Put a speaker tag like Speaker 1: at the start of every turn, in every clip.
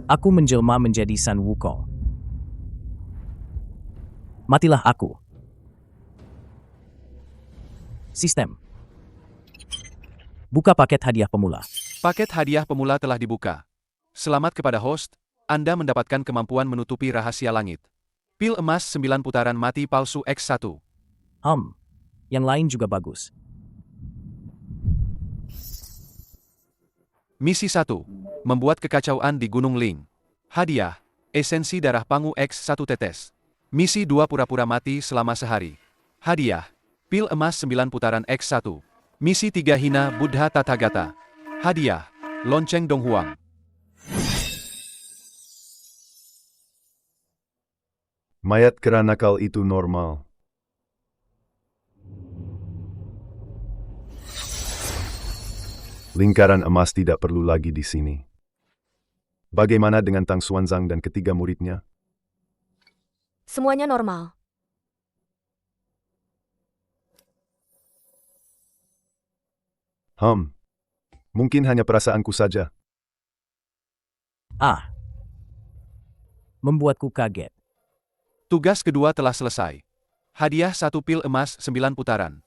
Speaker 1: Aku menjelma menjadi Sun Wukong. Matilah aku. Sistem. Buka paket hadiah pemula.
Speaker 2: Paket hadiah pemula telah dibuka. Selamat kepada host, Anda mendapatkan kemampuan menutupi rahasia langit. Pil emas 9 putaran mati palsu X1.
Speaker 1: Yang lain juga bagus.
Speaker 2: Misi 1. Membuat kekacauan di Gunung Ling. Hadiah, esensi darah pangu X1 tetes. Misi 2. Pura-pura mati selama sehari. Hadiah, pil emas 9 putaran X1. Misi 3. Hina Buddha Tathagata. Hadiah, lonceng Donghuang.
Speaker 3: Mayat kera nakal itu normal. Lingkaran emas tidak perlu lagi di sini. Bagaimana dengan Tang Xuanzang dan ketiga muridnya?
Speaker 4: Semuanya normal.
Speaker 3: Mungkin hanya perasaanku saja.
Speaker 1: Membuatku kaget.
Speaker 2: Tugas kedua telah selesai. Hadiah 1 pil emas 9 putaran.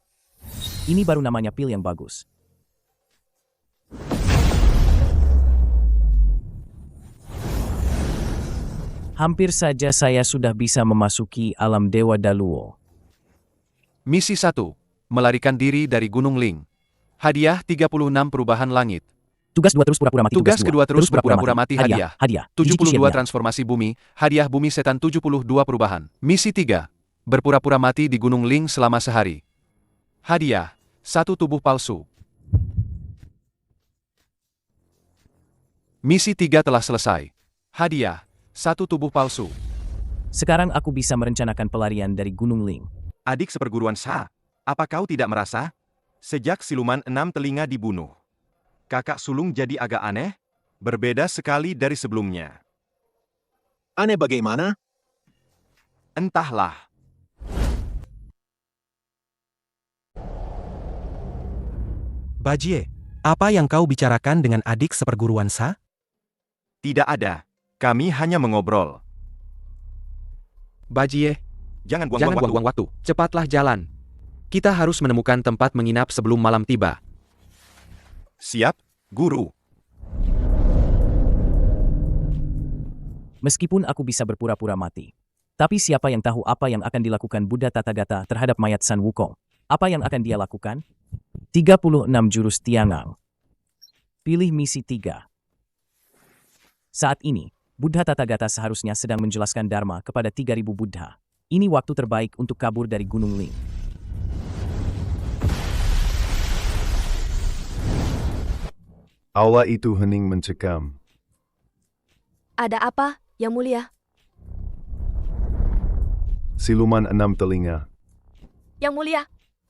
Speaker 1: Ini baru namanya pil yang bagus. Hampir saja saya sudah bisa memasuki alam Dewa Daluo.
Speaker 2: Misi 1. Melarikan diri dari Gunung Ling. Hadiah 36 perubahan langit.
Speaker 1: Tugas 2 terus pura-pura mati.
Speaker 2: Tugas kedua terus berpura-pura mati. Hadiah. 72
Speaker 1: 72
Speaker 2: transformasi bumi. Hadiah bumi setan 72 perubahan. Misi 3. Berpura-pura mati di Gunung Ling selama sehari. Hadiah 1 tubuh palsu. Misi 3 telah selesai. Hadiah 1 tubuh palsu.
Speaker 1: Sekarang aku bisa merencanakan pelarian dari Gunung Ling.
Speaker 5: Adik seperguruan Sha, apa kau tidak merasa? Sejak siluman 6 telinga dibunuh, kakak sulung jadi agak aneh, berbeda sekali dari sebelumnya.
Speaker 6: Aneh bagaimana?
Speaker 5: Entahlah.
Speaker 7: Bajie, apa yang kau bicarakan dengan adik seperguruan Sha?
Speaker 5: Tidak ada. Kami hanya mengobrol.
Speaker 7: Bajie,
Speaker 5: Jangan
Speaker 7: jangan
Speaker 5: buang-buang
Speaker 7: buang-buang waktu. Cepatlah jalan. Kita harus menemukan tempat menginap sebelum malam tiba.
Speaker 5: Siap, Guru.
Speaker 1: Meskipun aku bisa berpura-pura mati. Tapi siapa yang tahu apa yang akan dilakukan Buddha Tathagata terhadap mayat Sun Wukong? Apa yang akan dia lakukan? 36 jurus Tiangang. Pilih misi 3. Saat ini, Buddha Tathagata seharusnya sedang menjelaskan Dharma kepada 3.000 Buddha. Ini waktu terbaik untuk kabur dari Gunung Ling.
Speaker 3: Aula itu hening mencekam.
Speaker 4: Ada apa, Yang Mulia?
Speaker 3: Siluman 6 telinga.
Speaker 4: Yang Mulia,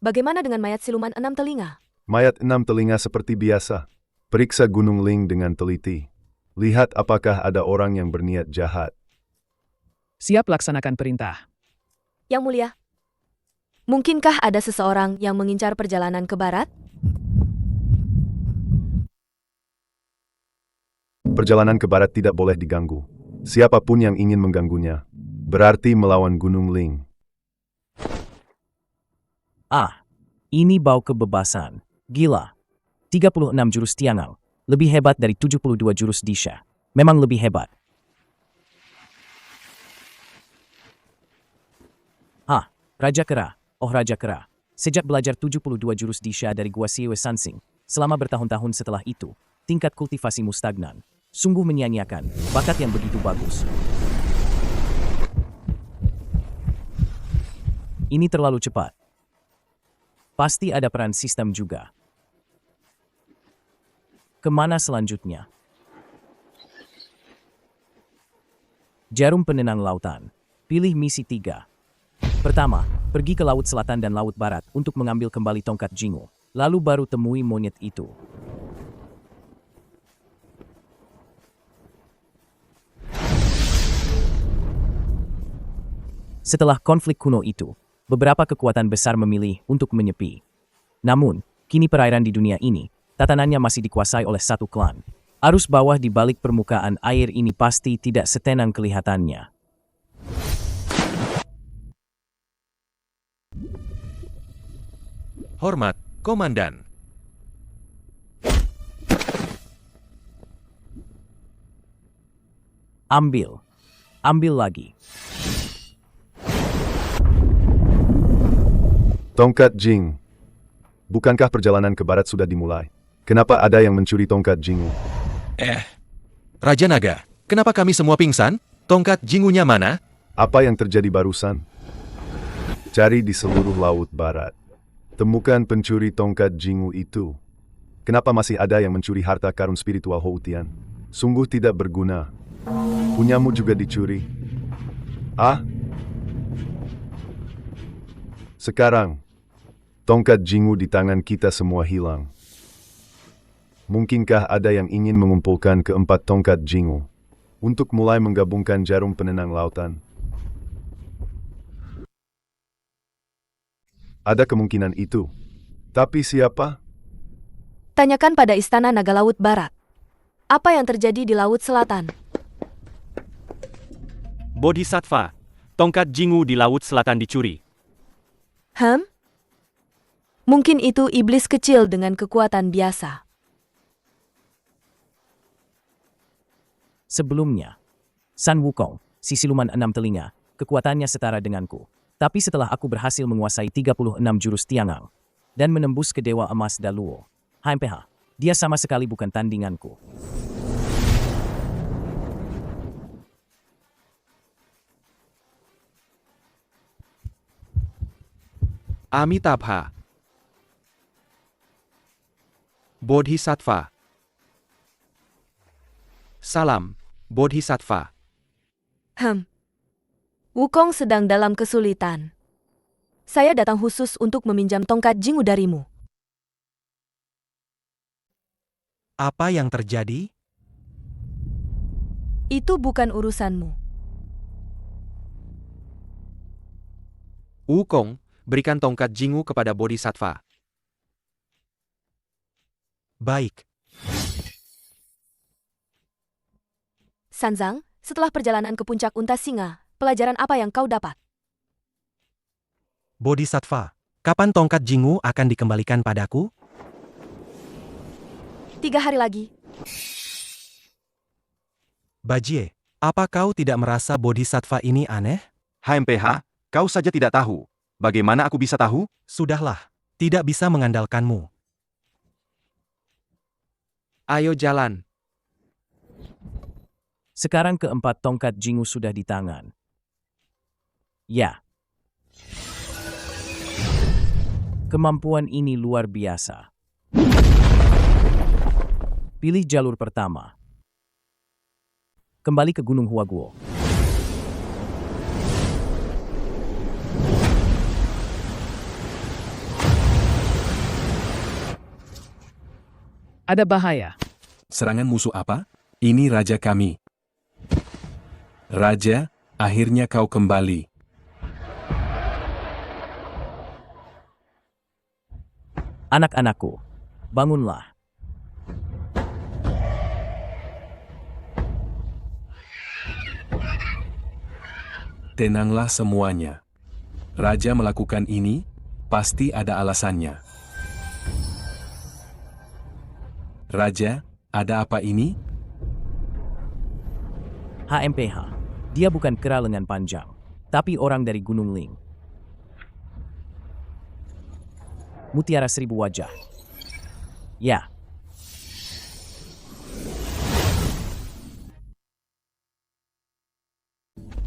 Speaker 4: bagaimana dengan mayat siluman 6 telinga?
Speaker 3: Mayat 6 telinga seperti biasa. Periksa Gunung Ling dengan teliti. Lihat apakah ada orang yang berniat jahat.
Speaker 8: Siap laksanakan perintah.
Speaker 4: Yang Mulia, mungkinkah ada seseorang yang mengincar perjalanan ke barat?
Speaker 3: Perjalanan ke barat tidak boleh diganggu. Siapapun yang ingin mengganggunya, berarti melawan Gunung Ling.
Speaker 1: Ini bau kebebasan. Gila. 36 jurus Tiangang. Lebih hebat dari 72 jurus Disha. Memang lebih hebat. Raja Kera. Oh Raja Kera. Sejak belajar 72 jurus Disha dari Gua Siewe Sansing, selama bertahun-tahun setelah itu, tingkat kultivasimu stagnan. Sungguh menyia-nyiakan bakat yang begitu bagus. Ini terlalu cepat. Pasti ada peran sistem juga. Kemana selanjutnya? Jarum penenang lautan. Pilih misi 3. Pertama, pergi ke Laut Selatan dan Laut Barat untuk mengambil kembali tongkat Jingu. Lalu baru temui monyet itu. Setelah konflik kuno itu, beberapa kekuatan besar memilih untuk menyepi. Namun, kini perairan di dunia ini, tatanannya masih dikuasai oleh satu klan. Arus bawah di balik permukaan air ini pasti tidak setenang kelihatannya.
Speaker 5: Hormat, Komandan.
Speaker 1: Ambil. Ambil lagi.
Speaker 3: Tongkat Jing. Bukankah perjalanan ke barat sudah dimulai? Kenapa ada yang mencuri tongkat Jingu?
Speaker 5: Raja Naga, kenapa kami semua pingsan? Tongkat Jingunya mana?
Speaker 3: Apa yang terjadi barusan? Cari di seluruh laut barat. Temukan pencuri tongkat Jingu itu. Kenapa masih ada yang mencuri harta karun spiritual Houtian? Sungguh tidak berguna. Punyamu juga dicuri. Ah? Sekarang, tongkat Jingu di tangan kita semua hilang. Mungkinkah ada yang ingin mengumpulkan keempat tongkat Jingu untuk mulai menggabungkan jarum penenang lautan? Ada kemungkinan itu. Tapi siapa?
Speaker 4: Tanyakan pada Istana Naga Laut Barat. Apa yang terjadi di Laut Selatan?
Speaker 9: Bodhisattva, tongkat Jingu di Laut Selatan dicuri.
Speaker 4: Mungkin itu iblis kecil dengan kekuatan biasa.
Speaker 1: Sebelumnya, San Wukong, si siluman 6 telinga, kekuatannya setara denganku. Tapi setelah aku berhasil menguasai 36 jurus Tiangang dan menembus ke Dewa Emas Daluo, HMPH, dia sama sekali bukan tandinganku.
Speaker 7: Amitabha. Bodhisattva. Salam, Bodhisattva.
Speaker 4: Wukong sedang dalam kesulitan. Saya datang khusus untuk meminjam tongkat Jingu darimu.
Speaker 5: Apa yang terjadi?
Speaker 4: Itu bukan urusanmu.
Speaker 7: Wukong, berikan tongkat Jingu kepada Bodhisattva.
Speaker 5: Baik.
Speaker 4: Sanzang, setelah perjalanan ke puncak unta singa, pelajaran apa yang kau dapat?
Speaker 5: Bodhisattva, kapan tongkat Jingu akan dikembalikan padaku?
Speaker 4: 3 hari lagi.
Speaker 5: Bajie, apa kau tidak merasa Bodhisattva ini aneh?
Speaker 6: HMPH, kau saja tidak tahu. Bagaimana aku bisa tahu?
Speaker 5: Sudahlah, tidak bisa mengandalkanmu.
Speaker 7: Ayo jalan.
Speaker 1: Sekarang keempat tongkat Jingu sudah di tangan. Ya. Kemampuan ini luar biasa. Pilih jalur pertama. Kembali ke Gunung Huaguo.
Speaker 8: Ada bahaya.
Speaker 10: Serangan musuh apa? Ini raja kami. Raja, akhirnya kau kembali.
Speaker 1: Anak-anakku, bangunlah.
Speaker 10: Tenanglah semuanya. Raja melakukan ini, pasti ada alasannya. Raja, ada apa ini?
Speaker 1: HMPH. Dia bukan kera lengan panjang, tapi orang dari Gunung Ling. Mutiara 1000 wajah. Ya.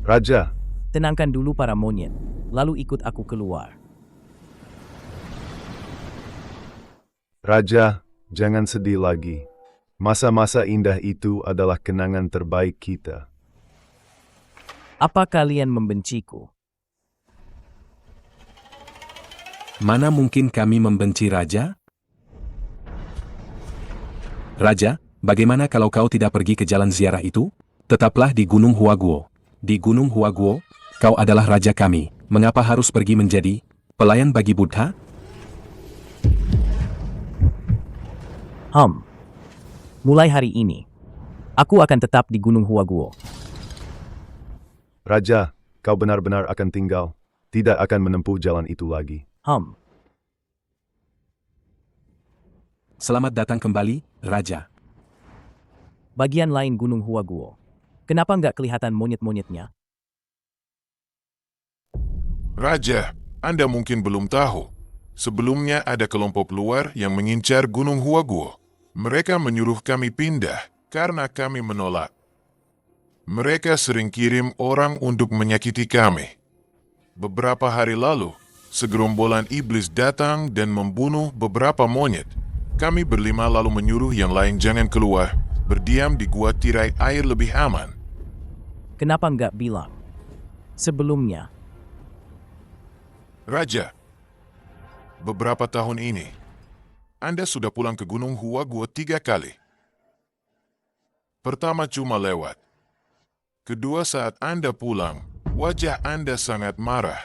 Speaker 3: Raja,
Speaker 1: Tenangkan dulu para monyet, lalu ikut aku keluar.
Speaker 3: Raja, jangan sedih lagi. Masa-masa indah itu adalah kenangan terbaik kita.
Speaker 1: Apa kalian membenciku?
Speaker 10: Mana mungkin kami membenci Raja? Raja, bagaimana kalau kau tidak pergi ke jalan ziarah itu? Tetaplah di Gunung Huaguo. Di Gunung Huaguo, kau adalah raja kami. Mengapa harus pergi menjadi pelayan bagi Buddha?
Speaker 1: Mulai hari ini, Aku akan tetap di Gunung Huaguo.
Speaker 3: Raja, kau benar-benar akan tinggal. Tidak akan menempuh jalan itu lagi.
Speaker 10: Selamat datang kembali, Raja.
Speaker 1: Bagian lain Gunung Huaguo. Kenapa nggak kelihatan monyet-monyetnya?
Speaker 11: Raja, Anda mungkin belum tahu. Sebelumnya ada kelompok luar yang mengincar Gunung Huaguo. Mereka menyuruh kami pindah karena kami menolak. Mereka sering kirim orang untuk menyakiti kami. Beberapa hari lalu, segerombolan iblis datang dan membunuh beberapa monyet. Kami berlima lalu menyuruh yang lain jangan keluar, berdiam di gua tirai air lebih aman.
Speaker 1: Kenapa nggak bilang sebelumnya?
Speaker 11: Raja, beberapa tahun ini, Anda sudah pulang ke Gunung Huaguo 3 kali. Pertama cuma lewat. Kedua saat Anda pulang, wajah Anda sangat marah.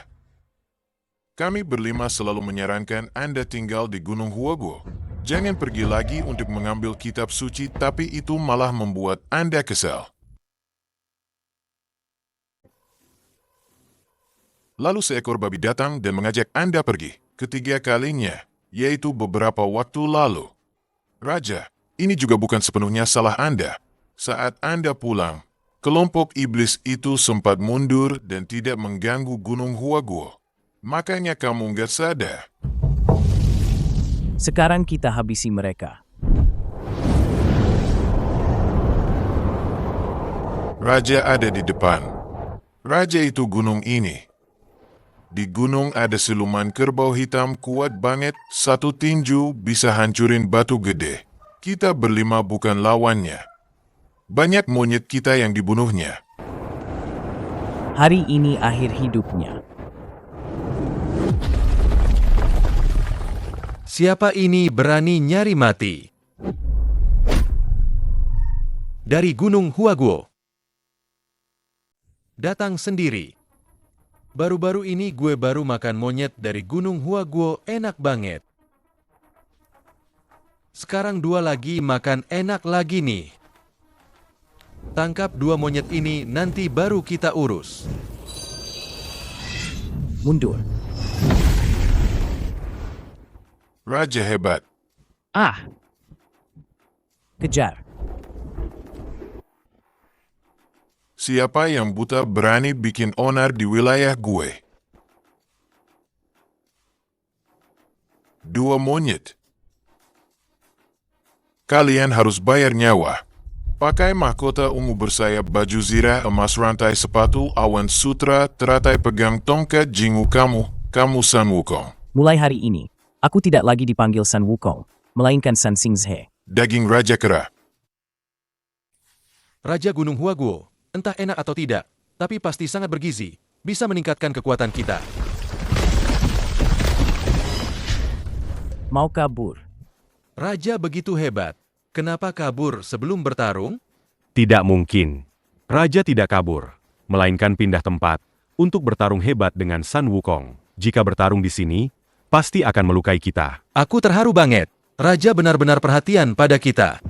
Speaker 11: Kami berlima selalu menyarankan Anda tinggal di Gunung Huaguo. Jangan pergi lagi untuk mengambil kitab suci, tapi itu malah membuat Anda kesal. Lalu seekor babi datang dan mengajak Anda pergi. Ketiga kalinya, yaitu beberapa waktu lalu. Raja, ini juga bukan sepenuhnya salah Anda. Saat Anda pulang, kelompok iblis itu sempat mundur dan tidak mengganggu Gunung Huaguo. Makanya kamu nggak sadar.
Speaker 1: Sekarang kita habisi mereka.
Speaker 11: Raja ada di depan. Raja itu gunung ini. Di gunung ada siluman kerbau hitam kuat banget, satu tinju bisa hancurin batu gede. Kita berlima bukan lawannya. Banyak monyet kita yang dibunuhnya.
Speaker 1: Hari ini akhir hidupnya.
Speaker 7: Siapa ini berani nyari mati? Dari Gunung Huaguo. Datang sendiri. Baru-baru ini gue baru makan monyet dari Gunung Huaguo, enak banget. Sekarang 2 lagi makan enak lagi nih. Tangkap 2 monyet ini, nanti baru kita urus.
Speaker 1: Mundur.
Speaker 11: Raja hebat.
Speaker 1: Kejar.
Speaker 11: Siapa yang buta berani bikin onar di wilayah gue? 2 monyet. Kalian harus bayar nyawa. Pakai mahkota ungu bersayap, baju zirah emas, rantai sepatu awan sutra, teratai pegang tongkat jingu kamu San Wukong.
Speaker 1: Mulai hari ini, aku tidak lagi dipanggil San Wukong, melainkan San Xingzhe.
Speaker 11: Daging Raja Kera.
Speaker 7: Raja Gunung Huaguo, entah enak atau tidak, tapi pasti sangat bergizi, bisa meningkatkan kekuatan kita.
Speaker 1: Mau kabur.
Speaker 7: Raja begitu hebat, kenapa kabur sebelum bertarung?
Speaker 9: Tidak mungkin. Raja tidak kabur, melainkan pindah tempat untuk bertarung hebat dengan San Wukong. Jika bertarung di sini, pasti akan melukai kita.
Speaker 7: Aku terharu banget. Raja benar-benar perhatian pada kita.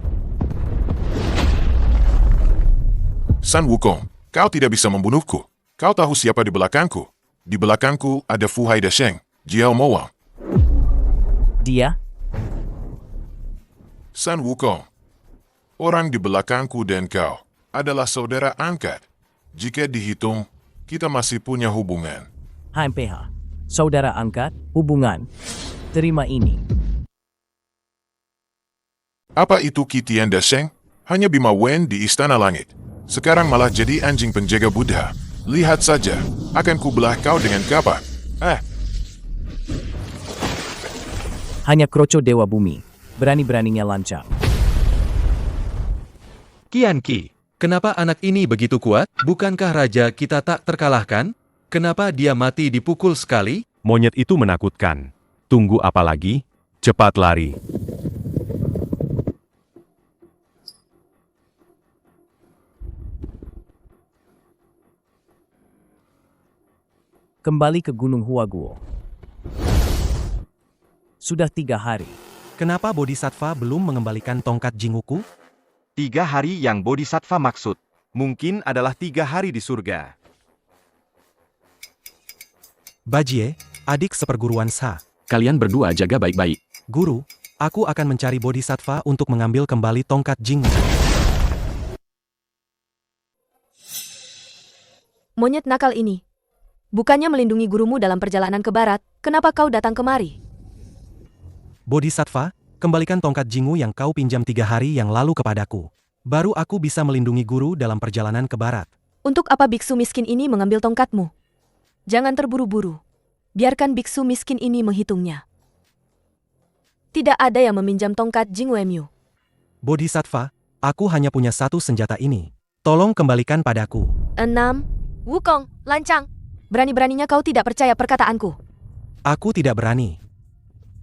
Speaker 11: San Wukong, kau tidak bisa membunuhku. Kau tahu siapa di belakangku? Di belakangku ada Fu Haidasheng, Jiao Mowang.
Speaker 1: Dia?
Speaker 11: San Wukong. Orang di belakangku dan kau adalah saudara angkat. Jika dihitung, kita masih punya hubungan.
Speaker 1: HMPH. Saudara angkat, hubungan. Terima ini.
Speaker 11: Apa itu Qitian Dasheng? Hanya Bima Wen di Istana Langit. Sekarang malah jadi anjing penjaga Buddha. Lihat saja, akan kubelah kau dengan kapak.
Speaker 1: Hanya kroco Dewa Bumi. Berani-beraninya lancang.
Speaker 7: Qianqi, kenapa anak ini begitu kuat? Bukankah raja kita tak terkalahkan? Kenapa dia mati dipukul sekali?
Speaker 9: Monyet itu menakutkan. Tunggu apa lagi? Cepat lari.
Speaker 1: Kembali ke Gunung Huaguo. Sudah 3 hari.
Speaker 12: Kenapa Bodhisattva belum mengembalikan tongkat Jinguku?
Speaker 5: 3 hari yang Bodhisattva maksud, mungkin adalah 3 hari di surga.
Speaker 12: Bajie, adik seperguruan Sa.
Speaker 9: Kalian berdua jaga baik-baik.
Speaker 12: Guru, aku akan mencari Bodhisattva untuk mengambil kembali tongkat Jingwu.
Speaker 4: Monyet nakal ini. Bukannya melindungi gurumu dalam perjalanan ke barat, kenapa kau datang kemari?
Speaker 12: Bodhisattva, kembalikan tongkat Jingwu yang kau pinjam 3 hari yang lalu kepadaku. Baru aku bisa melindungi guru dalam perjalanan ke barat.
Speaker 4: Untuk apa biksu miskin ini mengambil tongkatmu? Jangan terburu-buru. Biarkan biksu miskin ini menghitungnya. Tidak ada yang meminjam tongkat Jingwemyu.
Speaker 12: Bodhisattva, aku hanya punya 1 senjata ini. Tolong kembalikan padaku.
Speaker 4: 6. Wukong, lancang. Berani-beraninya kau tidak percaya perkataanku.
Speaker 12: Aku tidak berani.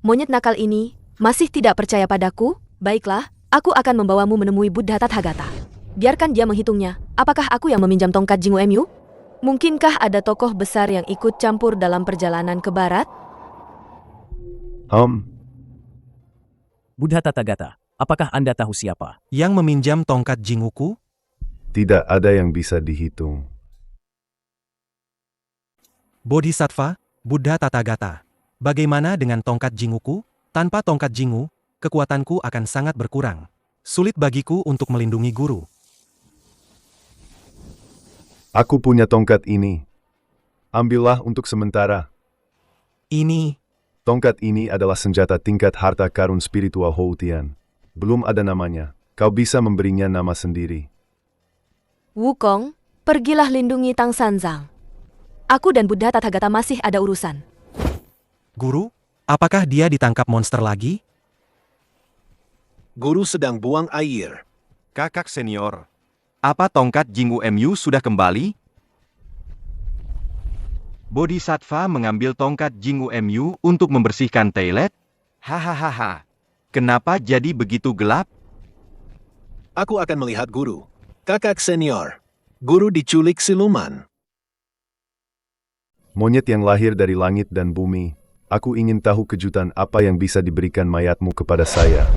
Speaker 4: Monyet nakal ini masih tidak percaya padaku? Baiklah, aku akan membawamu menemui Buddha Tathagata. Biarkan dia menghitungnya. Apakah aku yang meminjam tongkat Jingwemyu? Mungkinkah ada tokoh besar yang ikut campur dalam perjalanan ke barat?
Speaker 1: Buddha Tathagata, apakah Anda tahu siapa?
Speaker 12: Yang meminjam tongkat Jingwuku?
Speaker 3: Tidak ada yang bisa dihitung.
Speaker 12: Bodhisattva, Buddha Tathagata. Bagaimana dengan tongkat Jingwuku? Tanpa tongkat Jingwu, kekuatanku akan sangat berkurang. Sulit bagiku untuk melindungi guru.
Speaker 3: Aku punya tongkat ini. Ambillah untuk sementara.
Speaker 12: Ini.
Speaker 3: Tongkat ini adalah senjata tingkat harta karun spiritual Houtian. Belum ada namanya. Kau bisa memberinya nama sendiri.
Speaker 4: Wukong, pergilah lindungi Tang Sanzang. Aku dan Buddha Tathagata masih ada urusan.
Speaker 12: Guru, apakah dia ditangkap monster lagi?
Speaker 13: Guru sedang buang air.
Speaker 5: Kakak senior, apa tongkat Jingwemyu sudah kembali? Bodhisattva mengambil tongkat Jingwemyu untuk membersihkan toilet? Hahaha. Kenapa jadi begitu gelap?
Speaker 13: Aku akan melihat guru. Kakak senior. Guru diculik siluman.
Speaker 3: Monyet yang lahir dari langit dan bumi, aku ingin tahu kejutan apa yang bisa diberikan mayatmu kepada saya.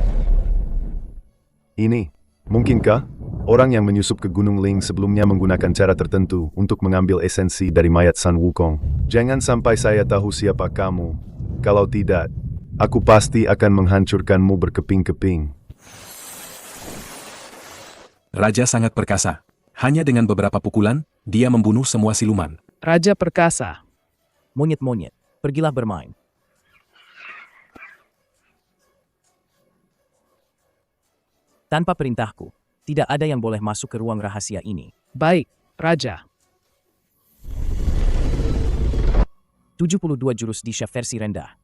Speaker 3: Ini, mungkinkah? Orang yang menyusup ke Gunung Ling sebelumnya menggunakan cara tertentu untuk mengambil esensi dari mayat San Wukong. Jangan sampai saya tahu siapa kamu. Kalau tidak, aku pasti akan menghancurkanmu berkeping-keping.
Speaker 10: Raja sangat perkasa. Hanya dengan beberapa pukulan, dia membunuh semua siluman.
Speaker 8: Raja perkasa.
Speaker 1: Monyet-monyet, pergilah bermain. Tanpa perintahku, tidak ada yang boleh masuk ke ruang rahasia ini.
Speaker 8: Baik, Raja.
Speaker 1: 72 jurus di chef versi rendah.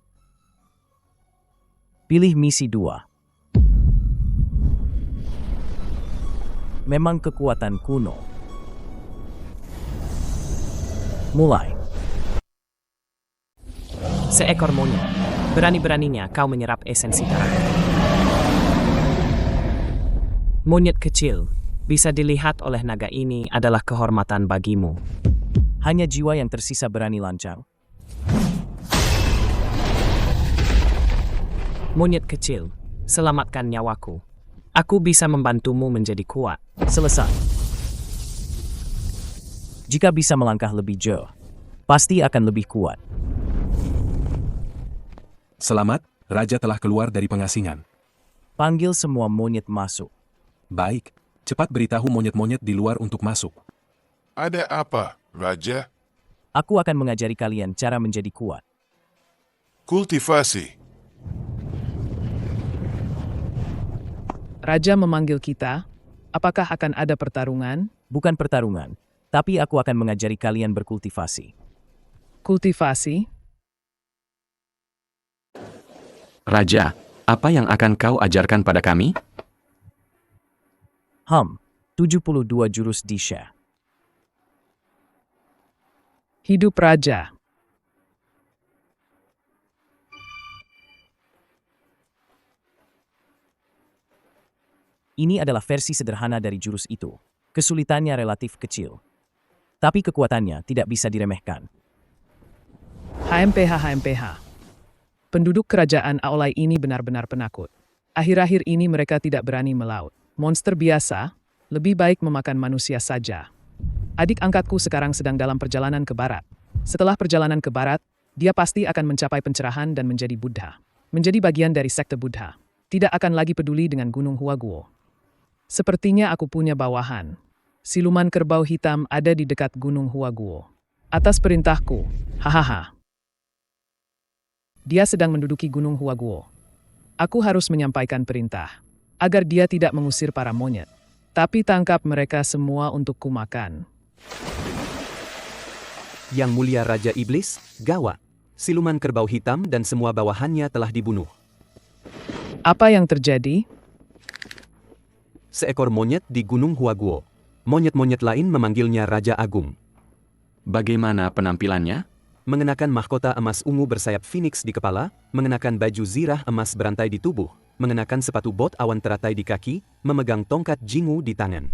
Speaker 1: Pilih misi 2. Memang kekuatan kuno. Mulai.
Speaker 14: Seekor monyet. Berani-beraninya kau menyerap esensi darah. Monyet kecil, bisa dilihat oleh naga ini adalah kehormatan bagimu.
Speaker 1: Hanya jiwa yang tersisa berani lancang.
Speaker 14: Monyet kecil, selamatkan nyawaku. Aku bisa membantumu menjadi kuat.
Speaker 1: Selesai. Jika bisa melangkah lebih jauh, pasti akan lebih kuat.
Speaker 10: Selamat, Raja telah keluar dari pengasingan.
Speaker 1: Panggil semua monyet masuk.
Speaker 10: Baik, cepat beritahu monyet-monyet di luar untuk masuk.
Speaker 11: Ada apa, Raja?
Speaker 1: Aku akan mengajari kalian cara menjadi kuat.
Speaker 11: Kultivasi.
Speaker 8: Raja memanggil kita. Apakah akan ada pertarungan?
Speaker 1: Bukan pertarungan, tapi aku akan mengajari kalian berkultivasi.
Speaker 8: Kultivasi?
Speaker 9: Raja, apa yang akan kau ajarkan pada kami?
Speaker 1: 72 jurus di Sha.
Speaker 8: Hidup Raja.
Speaker 1: Ini adalah versi sederhana dari jurus itu. Kesulitannya relatif kecil. Tapi kekuatannya tidak bisa diremehkan.
Speaker 8: HMPH. Penduduk kerajaan Aolai ini benar-benar penakut. Akhir-akhir ini mereka tidak berani melaut. monster biasa, lebih baik memakan manusia saja. Adik angkatku sekarang sedang dalam perjalanan ke barat. Setelah perjalanan ke barat, dia pasti akan mencapai pencerahan dan menjadi Buddha. Menjadi bagian dari sekte Buddha. Tidak akan lagi peduli dengan Gunung Huaguo. Sepertinya aku punya bawahan. Siluman kerbau hitam ada di dekat Gunung Huaguo. Atas perintahku, hahaha. Dia sedang menduduki Gunung Huaguo. Aku harus menyampaikan perintah, agar dia tidak mengusir para monyet. Tapi tangkap mereka semua untuk kumakan.
Speaker 15: Yang mulia Raja Iblis, gawat. Siluman kerbau hitam dan semua bawahannya telah dibunuh.
Speaker 8: Apa yang terjadi?
Speaker 15: Seekor monyet di Gunung Huaguo. Monyet-monyet lain memanggilnya Raja Agung.
Speaker 16: Bagaimana penampilannya?
Speaker 15: Mengenakan mahkota emas ungu bersayap phoenix di kepala, mengenakan baju zirah emas berantai di tubuh, mengenakan sepatu bot awan teratai di kaki, memegang tongkat Jingu di tangan.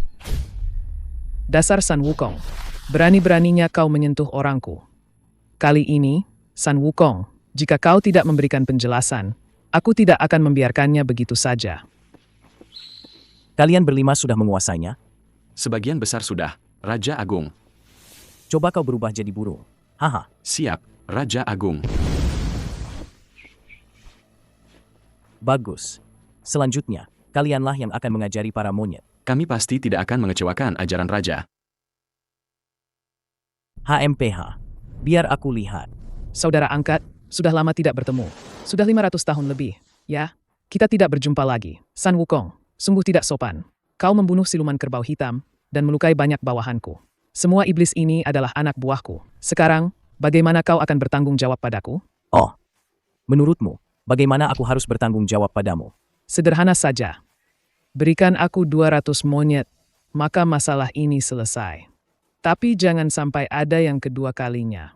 Speaker 8: Dasar San Wukong, berani-beraninya kau menyentuh orangku. Kali ini, San Wukong, jika kau tidak memberikan penjelasan, aku tidak akan membiarkannya begitu saja.
Speaker 1: Kalian berlima sudah menguasainya?
Speaker 16: Sebagian besar sudah, Raja Agung.
Speaker 1: Coba kau berubah jadi burung. Haha.
Speaker 16: Siap, Raja Agung.
Speaker 1: Bagus. Selanjutnya, kalianlah yang akan mengajari para monyet.
Speaker 16: Kami pasti tidak akan mengecewakan ajaran Raja.
Speaker 1: HMPH. Biar aku lihat.
Speaker 8: Saudara angkat, sudah lama tidak bertemu. Sudah 500 tahun lebih. Ya, kita tidak berjumpa lagi. San Wukong, sungguh tidak sopan. Kau membunuh siluman kerbau hitam dan melukai banyak bawahanku. Semua iblis ini adalah anak buahku. Sekarang, bagaimana kau akan bertanggung jawab padaku?
Speaker 1: Oh, menurutmu, bagaimana aku harus bertanggung jawab padamu?
Speaker 8: Sederhana saja. Berikan aku 200 monyet, maka masalah ini selesai. Tapi jangan sampai ada yang kedua kalinya.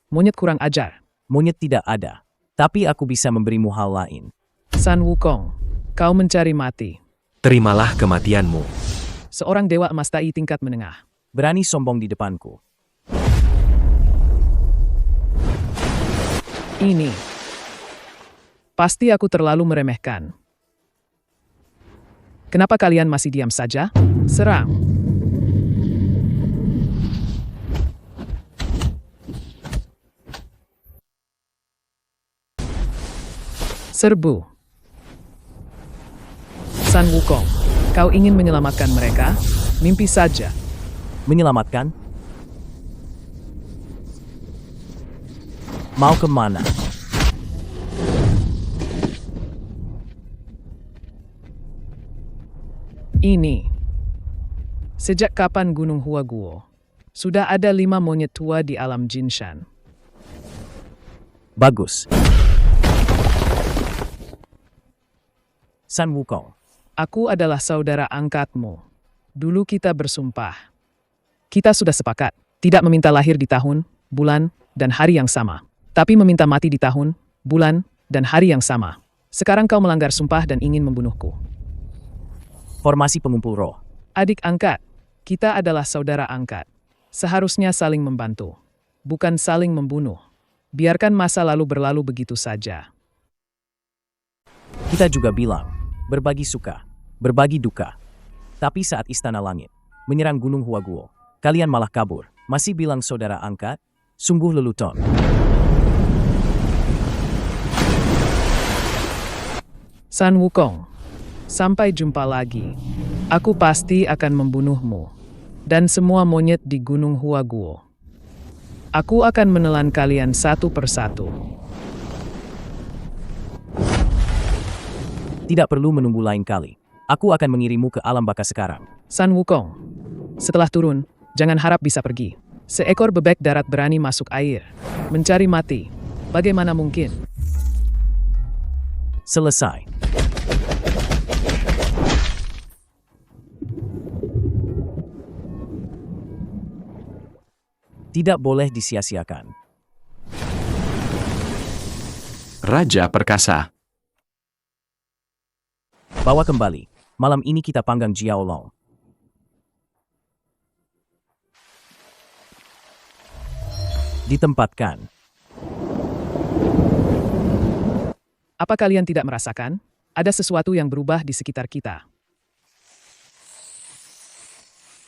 Speaker 8: Monyet kurang ajar.
Speaker 1: Monyet tidak ada, tapi aku bisa memberimu hal lain.
Speaker 8: San Wukong, kau mencari mati.
Speaker 7: Terimalah kematianmu.
Speaker 8: Seorang dewa emas tai tingkat menengah.
Speaker 1: Berani sombong di depanku.
Speaker 8: Ini. Pasti aku terlalu meremehkan. Kenapa kalian masih diam saja? Serang. Serbu. San Wukong, kau ingin menyelamatkan mereka? Mimpi saja.
Speaker 1: Menyelamatkan? Mau kemana?
Speaker 8: Ini. Sejak kapan Gunung Huaguo? Sudah ada 5 monyet tua di alam Jinshan.
Speaker 1: Bagus. San Wukong.
Speaker 8: Aku adalah saudara angkatmu. Dulu kita bersumpah. Kita sudah sepakat, tidak meminta lahir di tahun, bulan, dan hari yang sama. Tapi meminta mati di tahun, bulan, dan hari yang sama. Sekarang kau melanggar sumpah dan ingin membunuhku.
Speaker 1: Formasi pengumpul roh.
Speaker 8: Adik angkat, kita adalah saudara angkat. Seharusnya saling membantu, bukan saling membunuh. Biarkan masa lalu berlalu begitu saja.
Speaker 1: Kita juga bilang, berbagi suka, berbagi duka. Tapi saat Istana Langit menyerang Gunung Huaguo, kalian malah kabur. Masih bilang saudara angkat? Sungguh lelucon.
Speaker 8: San Wukong, sampai jumpa lagi. Aku pasti akan membunuhmu. Dan semua monyet di Gunung Huaguo. Aku akan menelan kalian satu persatu.
Speaker 1: Tidak perlu menunggu lain kali. Aku akan mengirimmu ke alam baka sekarang.
Speaker 8: San Wukong, setelah turun, jangan harap bisa pergi. Seekor bebek darat berani masuk air. Mencari mati. Bagaimana mungkin?
Speaker 1: Selesai. Tidak boleh disia-siakan.
Speaker 16: Raja Perkasa.
Speaker 1: Bawa kembali. Malam ini kita panggang Jiaolong. Ditempatkan.
Speaker 8: Apa kalian tidak merasakan? Ada sesuatu yang berubah di sekitar kita.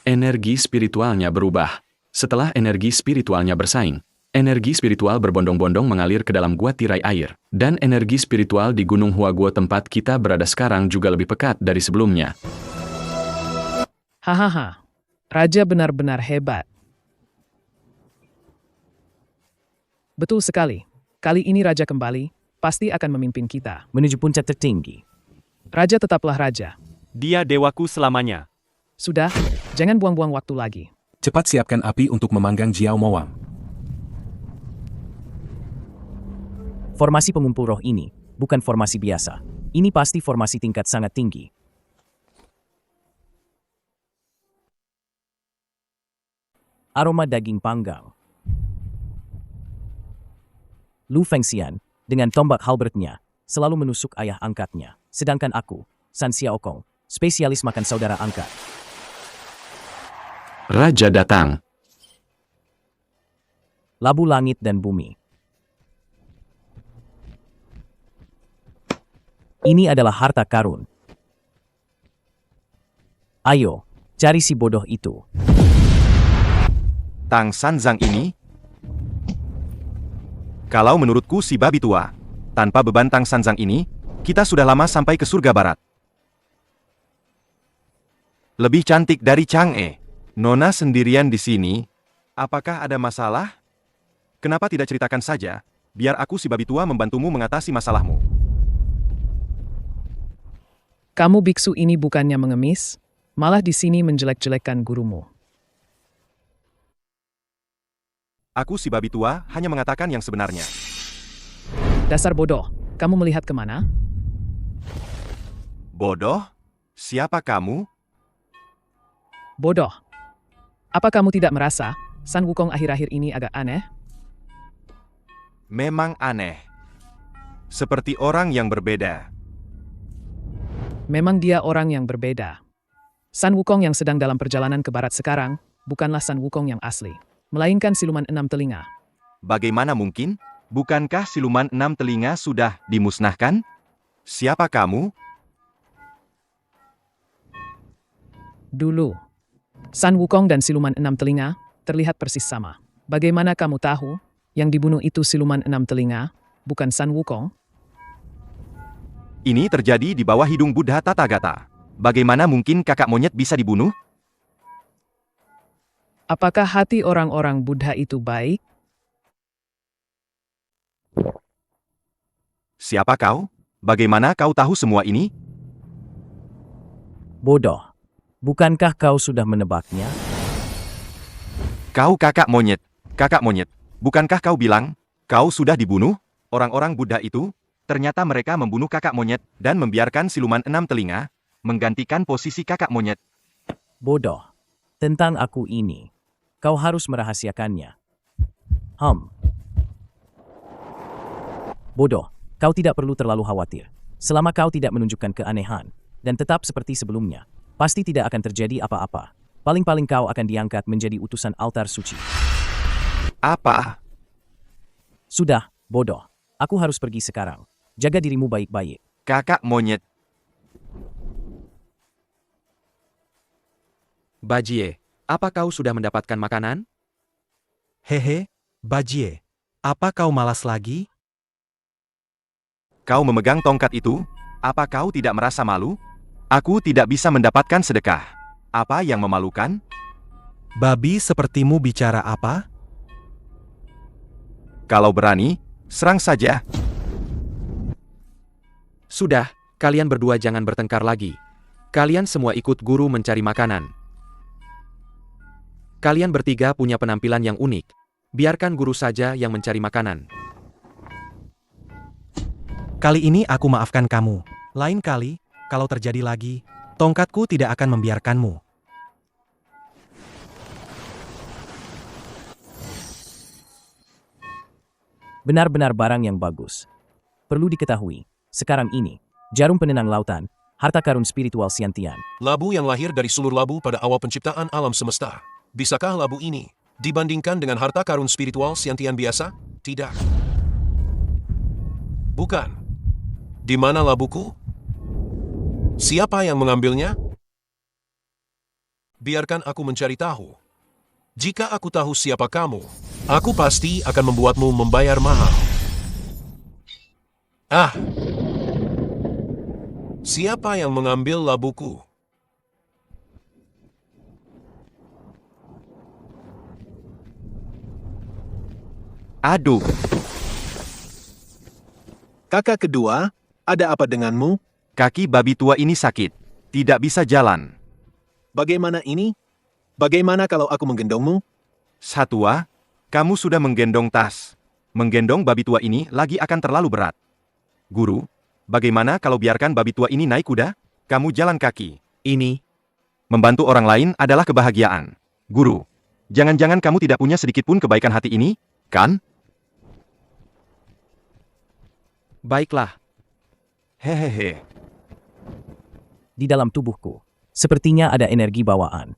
Speaker 16: Energi spiritualnya berubah. Setelah energi spiritualnya bersaing, energi spiritual berbondong-bondong mengalir ke dalam gua tirai air. Dan energi spiritual di Gunung Huaguo tempat kita berada sekarang juga lebih pekat dari sebelumnya.
Speaker 8: Hahaha, Raja benar-benar hebat. Betul sekali. Kali ini Raja kembali, pasti akan memimpin kita.
Speaker 1: Menuju puncak tertinggi.
Speaker 8: Raja tetaplah Raja.
Speaker 17: Dia dewaku selamanya.
Speaker 8: Sudah, jangan buang-buang waktu lagi.
Speaker 10: Cepat siapkan api untuk memanggang Jiao Mowang.
Speaker 1: Formasi pengumpul roh ini bukan formasi biasa. Ini pasti formasi tingkat sangat tinggi. Aroma daging panggang. Lu Fengxian, dengan tombak halbertnya, selalu menusuk ayah angkatnya. Sedangkan aku, San Xiaokong, spesialis makan saudara angkat.
Speaker 16: Raja datang.
Speaker 1: Labu langit dan bumi. Ini adalah harta karun. Ayo, cari si bodoh itu.
Speaker 5: Tang Sanzang ini? Kalau menurutku si babi tua, tanpa beban Tang Sanzang ini, kita sudah lama sampai ke surga barat. Lebih cantik dari Chang'e. Nona sendirian di sini. Apakah ada masalah? Kenapa tidak ceritakan saja, biar aku si babi tua membantumu mengatasi masalahmu.
Speaker 8: Kamu biksu ini bukannya mengemis, malah di sini menjelek-jelekkan gurumu.
Speaker 5: Aku si babi tua hanya mengatakan yang sebenarnya.
Speaker 8: Dasar bodoh, kamu melihat kemana?
Speaker 5: Bodoh? Siapa kamu?
Speaker 8: Bodoh. Apa kamu tidak merasa, San Wukong akhir-akhir ini agak aneh?
Speaker 5: Memang aneh. Seperti orang yang berbeda.
Speaker 8: Memang dia orang yang berbeda. San Wukong yang sedang dalam perjalanan ke barat sekarang, bukanlah San Wukong yang asli, melainkan siluman 6 telinga.
Speaker 5: Bagaimana mungkin? Bukankah siluman 6 telinga sudah dimusnahkan? Siapa kamu?
Speaker 8: Dulu, San Wukong dan siluman 6 telinga terlihat persis sama. Bagaimana kamu tahu, yang dibunuh itu siluman 6 telinga, bukan San Wukong?
Speaker 5: Ini terjadi di bawah hidung Buddha Tathagata. Bagaimana mungkin kakak monyet bisa dibunuh?
Speaker 8: Apakah hati orang-orang Buddha itu baik?
Speaker 5: Siapa kau? Bagaimana kau tahu semua ini?
Speaker 1: Bodoh. Bukankah kau sudah menebaknya?
Speaker 5: Kau kakak monyet. Kakak monyet. Bukankah kau bilang, kau sudah dibunuh? Orang-orang Buddha itu, ternyata mereka membunuh kakak monyet dan membiarkan siluman 6 telinga menggantikan posisi kakak monyet.
Speaker 1: Bodoh. Tentang aku ini. Kau harus merahasiakannya. Bodoh. Kau tidak perlu terlalu khawatir. Selama kau tidak menunjukkan keanehan, dan tetap seperti sebelumnya, pasti tidak akan terjadi apa-apa. Paling-paling kau akan diangkat menjadi utusan altar suci.
Speaker 5: Apa?
Speaker 1: Sudah, bodoh. Aku harus pergi sekarang. Jaga dirimu baik-baik.
Speaker 5: Kakak monyet.
Speaker 15: Bajie, apa kau sudah mendapatkan makanan?
Speaker 12: Hehe, Bajie. Apa kau malas lagi?
Speaker 5: Kau memegang tongkat itu? Apa kau tidak merasa malu? Aku tidak bisa mendapatkan sedekah. Apa yang memalukan?
Speaker 12: Babi sepertimu bicara apa?
Speaker 5: Kalau berani, serang saja.
Speaker 15: Sudah, kalian berdua jangan bertengkar lagi. Kalian semua ikut guru mencari makanan. Kalian bertiga punya penampilan yang unik. Biarkan guru saja yang mencari makanan.
Speaker 12: Kali ini aku maafkan kamu. Lain kali, kalau terjadi lagi, tongkatku tidak akan membiarkanmu.
Speaker 1: Benar-benar barang yang bagus. Perlu diketahui, sekarang ini, jarum penenang lautan, harta karun spiritual Xiantian.
Speaker 18: Labu yang lahir dari sulur labu pada awal penciptaan alam semesta. Bisakah labu ini dibandingkan dengan harta karun spiritual Xiantian biasa? Tidak. Bukan. Di mana labuku? Siapa yang mengambilnya? Biarkan aku mencari tahu. Jika aku tahu siapa kamu, aku pasti akan membuatmu membayar mahal. Siapa yang mengambil labuku?
Speaker 5: Aduh.
Speaker 13: Kakak kedua, ada apa denganmu?
Speaker 5: Kaki babi tua ini sakit. Tidak bisa jalan.
Speaker 13: Bagaimana ini? Bagaimana kalau aku menggendongmu?
Speaker 5: Satua, kamu sudah menggendong tas. Menggendong babi tua ini lagi akan terlalu berat. Guru, bagaimana kalau biarkan babi tua ini naik kuda? Kamu jalan kaki. Ini. Membantu orang lain adalah kebahagiaan. Guru, jangan-jangan kamu tidak punya sedikit pun kebaikan hati ini, kan?
Speaker 6: Baiklah.
Speaker 5: Hehehe.
Speaker 1: Di dalam tubuhku, sepertinya ada energi bawaan.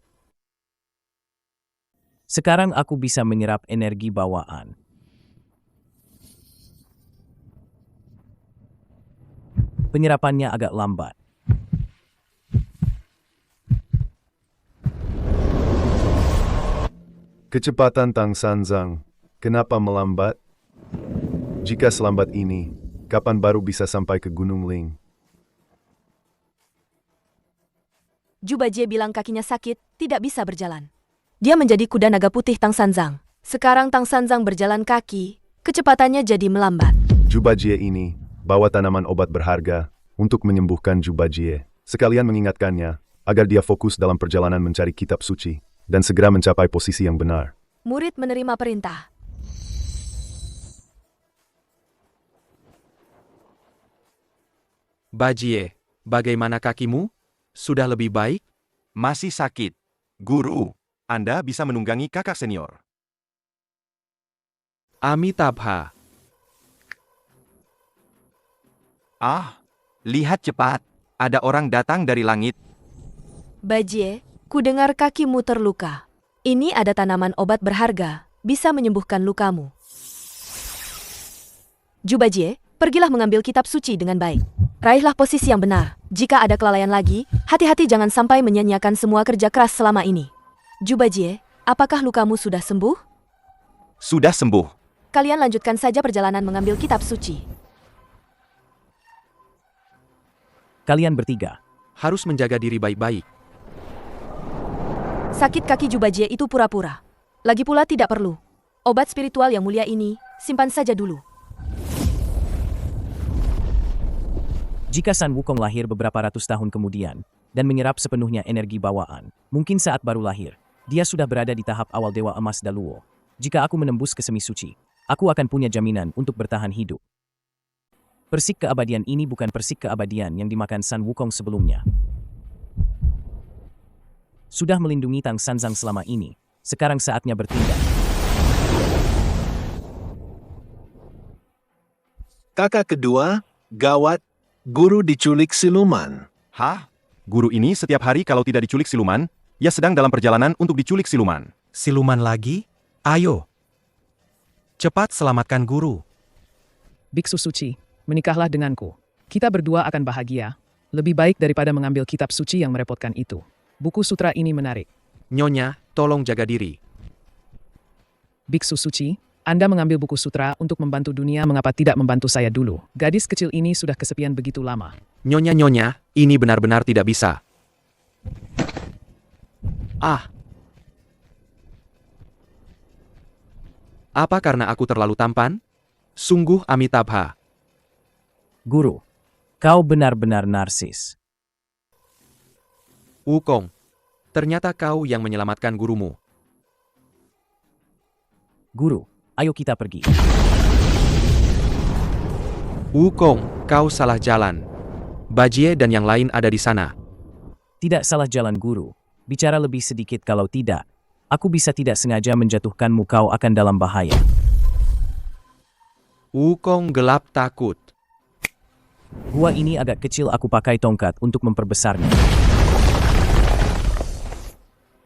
Speaker 1: Sekarang aku bisa menyerap energi bawaan. Penyerapannya agak lambat.
Speaker 3: Kecepatan Tang Sanzang, kenapa melambat? Jika selambat ini, kapan baru bisa sampai ke Gunung Ling?
Speaker 4: Jubajie bilang kakinya sakit, tidak bisa berjalan. Dia menjadi kuda naga putih Tang Sanzang. Sekarang Tang Sanzang berjalan kaki, kecepatannya jadi melambat.
Speaker 3: Jubajie ini bawa tanaman obat berharga untuk menyembuhkan Jubajie. Sekalian mengingatkannya agar dia fokus dalam perjalanan mencari kitab suci dan segera mencapai posisi yang benar.
Speaker 4: Murid menerima perintah.
Speaker 6: Bajie, bagaimana kakimu? Sudah lebih baik?
Speaker 5: Masih sakit. Guru, Anda bisa menunggangi kakak senior.
Speaker 6: Amitabha.
Speaker 5: Lihat cepat. Ada orang datang dari langit.
Speaker 4: Bajie, ku dengar kakimu terluka. Ini ada tanaman obat berharga, bisa menyembuhkan lukamu. Jubajie, pergilah mengambil kitab suci dengan baik. Raihlah posisi yang benar. Jika ada kelalaian lagi, hati-hati jangan sampai menyia-nyiakan semua kerja keras selama ini. Jubajie, apakah lukamu sudah sembuh?
Speaker 5: Sudah sembuh.
Speaker 4: Kalian lanjutkan saja perjalanan mengambil kitab suci.
Speaker 1: Kalian bertiga
Speaker 6: harus menjaga diri baik-baik.
Speaker 4: Sakit kaki Jubajie itu pura-pura. Lagi pula tidak perlu. Obat spiritual yang mulia ini, simpan saja dulu.
Speaker 1: Jika San Wukong lahir beberapa ratus tahun kemudian dan menyerap sepenuhnya energi bawaan, mungkin saat baru lahir, dia sudah berada di tahap awal Dewa Emas Daluo. Jika aku menembus ke semi suci, aku akan punya jaminan untuk bertahan hidup. Persik keabadian ini bukan persik keabadian yang dimakan San Wukong sebelumnya. Sudah melindungi Tang Sanzang selama ini, sekarang saatnya bertindak.
Speaker 13: Kakak kedua, gawat, guru diculik siluman.
Speaker 5: Hah? Guru ini setiap hari kalau tidak diculik siluman, ya sedang dalam perjalanan untuk diculik siluman.
Speaker 12: Siluman lagi? Ayo. Cepat selamatkan guru.
Speaker 8: Biksu suci, menikahlah denganku. Kita berdua akan bahagia. Lebih baik daripada mengambil kitab suci yang merepotkan itu. Buku sutra ini menarik.
Speaker 6: Nyonya, tolong jaga diri.
Speaker 8: Biksu suci, Anda mengambil buku sutra untuk membantu dunia, mengapa tidak membantu saya dulu? Gadis kecil ini sudah kesepian begitu lama.
Speaker 6: Nyonya, ini benar-benar tidak bisa. Apa karena aku terlalu tampan? Sungguh Amitabha.
Speaker 1: Guru, kau benar-benar narsis.
Speaker 6: Wukong, ternyata kau yang menyelamatkan gurumu.
Speaker 1: Guru, ayo kita pergi.
Speaker 6: Wukong, kau salah jalan. Bajie dan yang lain ada di sana.
Speaker 1: Tidak salah jalan guru. Bicara lebih sedikit kalau tidak. Aku bisa tidak sengaja menjatuhkanmu, kau akan dalam bahaya.
Speaker 6: Wukong gelap takut.
Speaker 1: Gua ini agak kecil, aku pakai tongkat untuk memperbesarnya.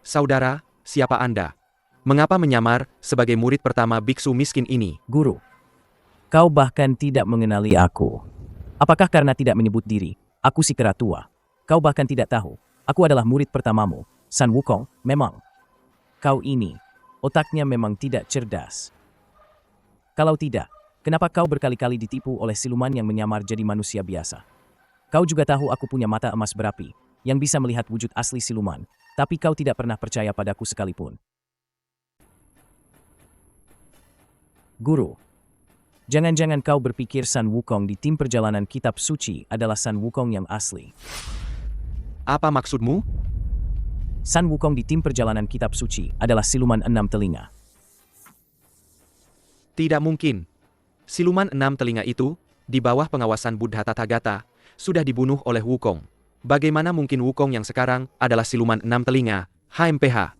Speaker 6: Saudara, siapa Anda? Mengapa menyamar sebagai murid pertama biksu miskin ini?
Speaker 1: Guru, kau bahkan tidak mengenali aku. Apakah karena tidak menyebut diri? Aku si kera tua. Kau bahkan tidak tahu, aku adalah murid pertamamu, San Wukong, memang. Kau ini, otaknya memang tidak cerdas. Kalau tidak, kenapa kau berkali-kali ditipu oleh siluman yang menyamar jadi manusia biasa? Kau juga tahu aku punya mata emas berapi, yang bisa melihat wujud asli siluman, tapi kau tidak pernah percaya padaku sekalipun. Guru, jangan-jangan kau berpikir San Wukong di tim perjalanan kitab suci adalah San Wukong yang asli.
Speaker 6: Apa maksudmu?
Speaker 1: San Wukong di tim perjalanan kitab suci adalah siluman 6 telinga.
Speaker 6: Tidak mungkin. Siluman 6 telinga itu, di bawah pengawasan Buddha Tathagata, sudah dibunuh oleh Wukong. Bagaimana mungkin Wukong yang sekarang adalah siluman 6 telinga, HMPH?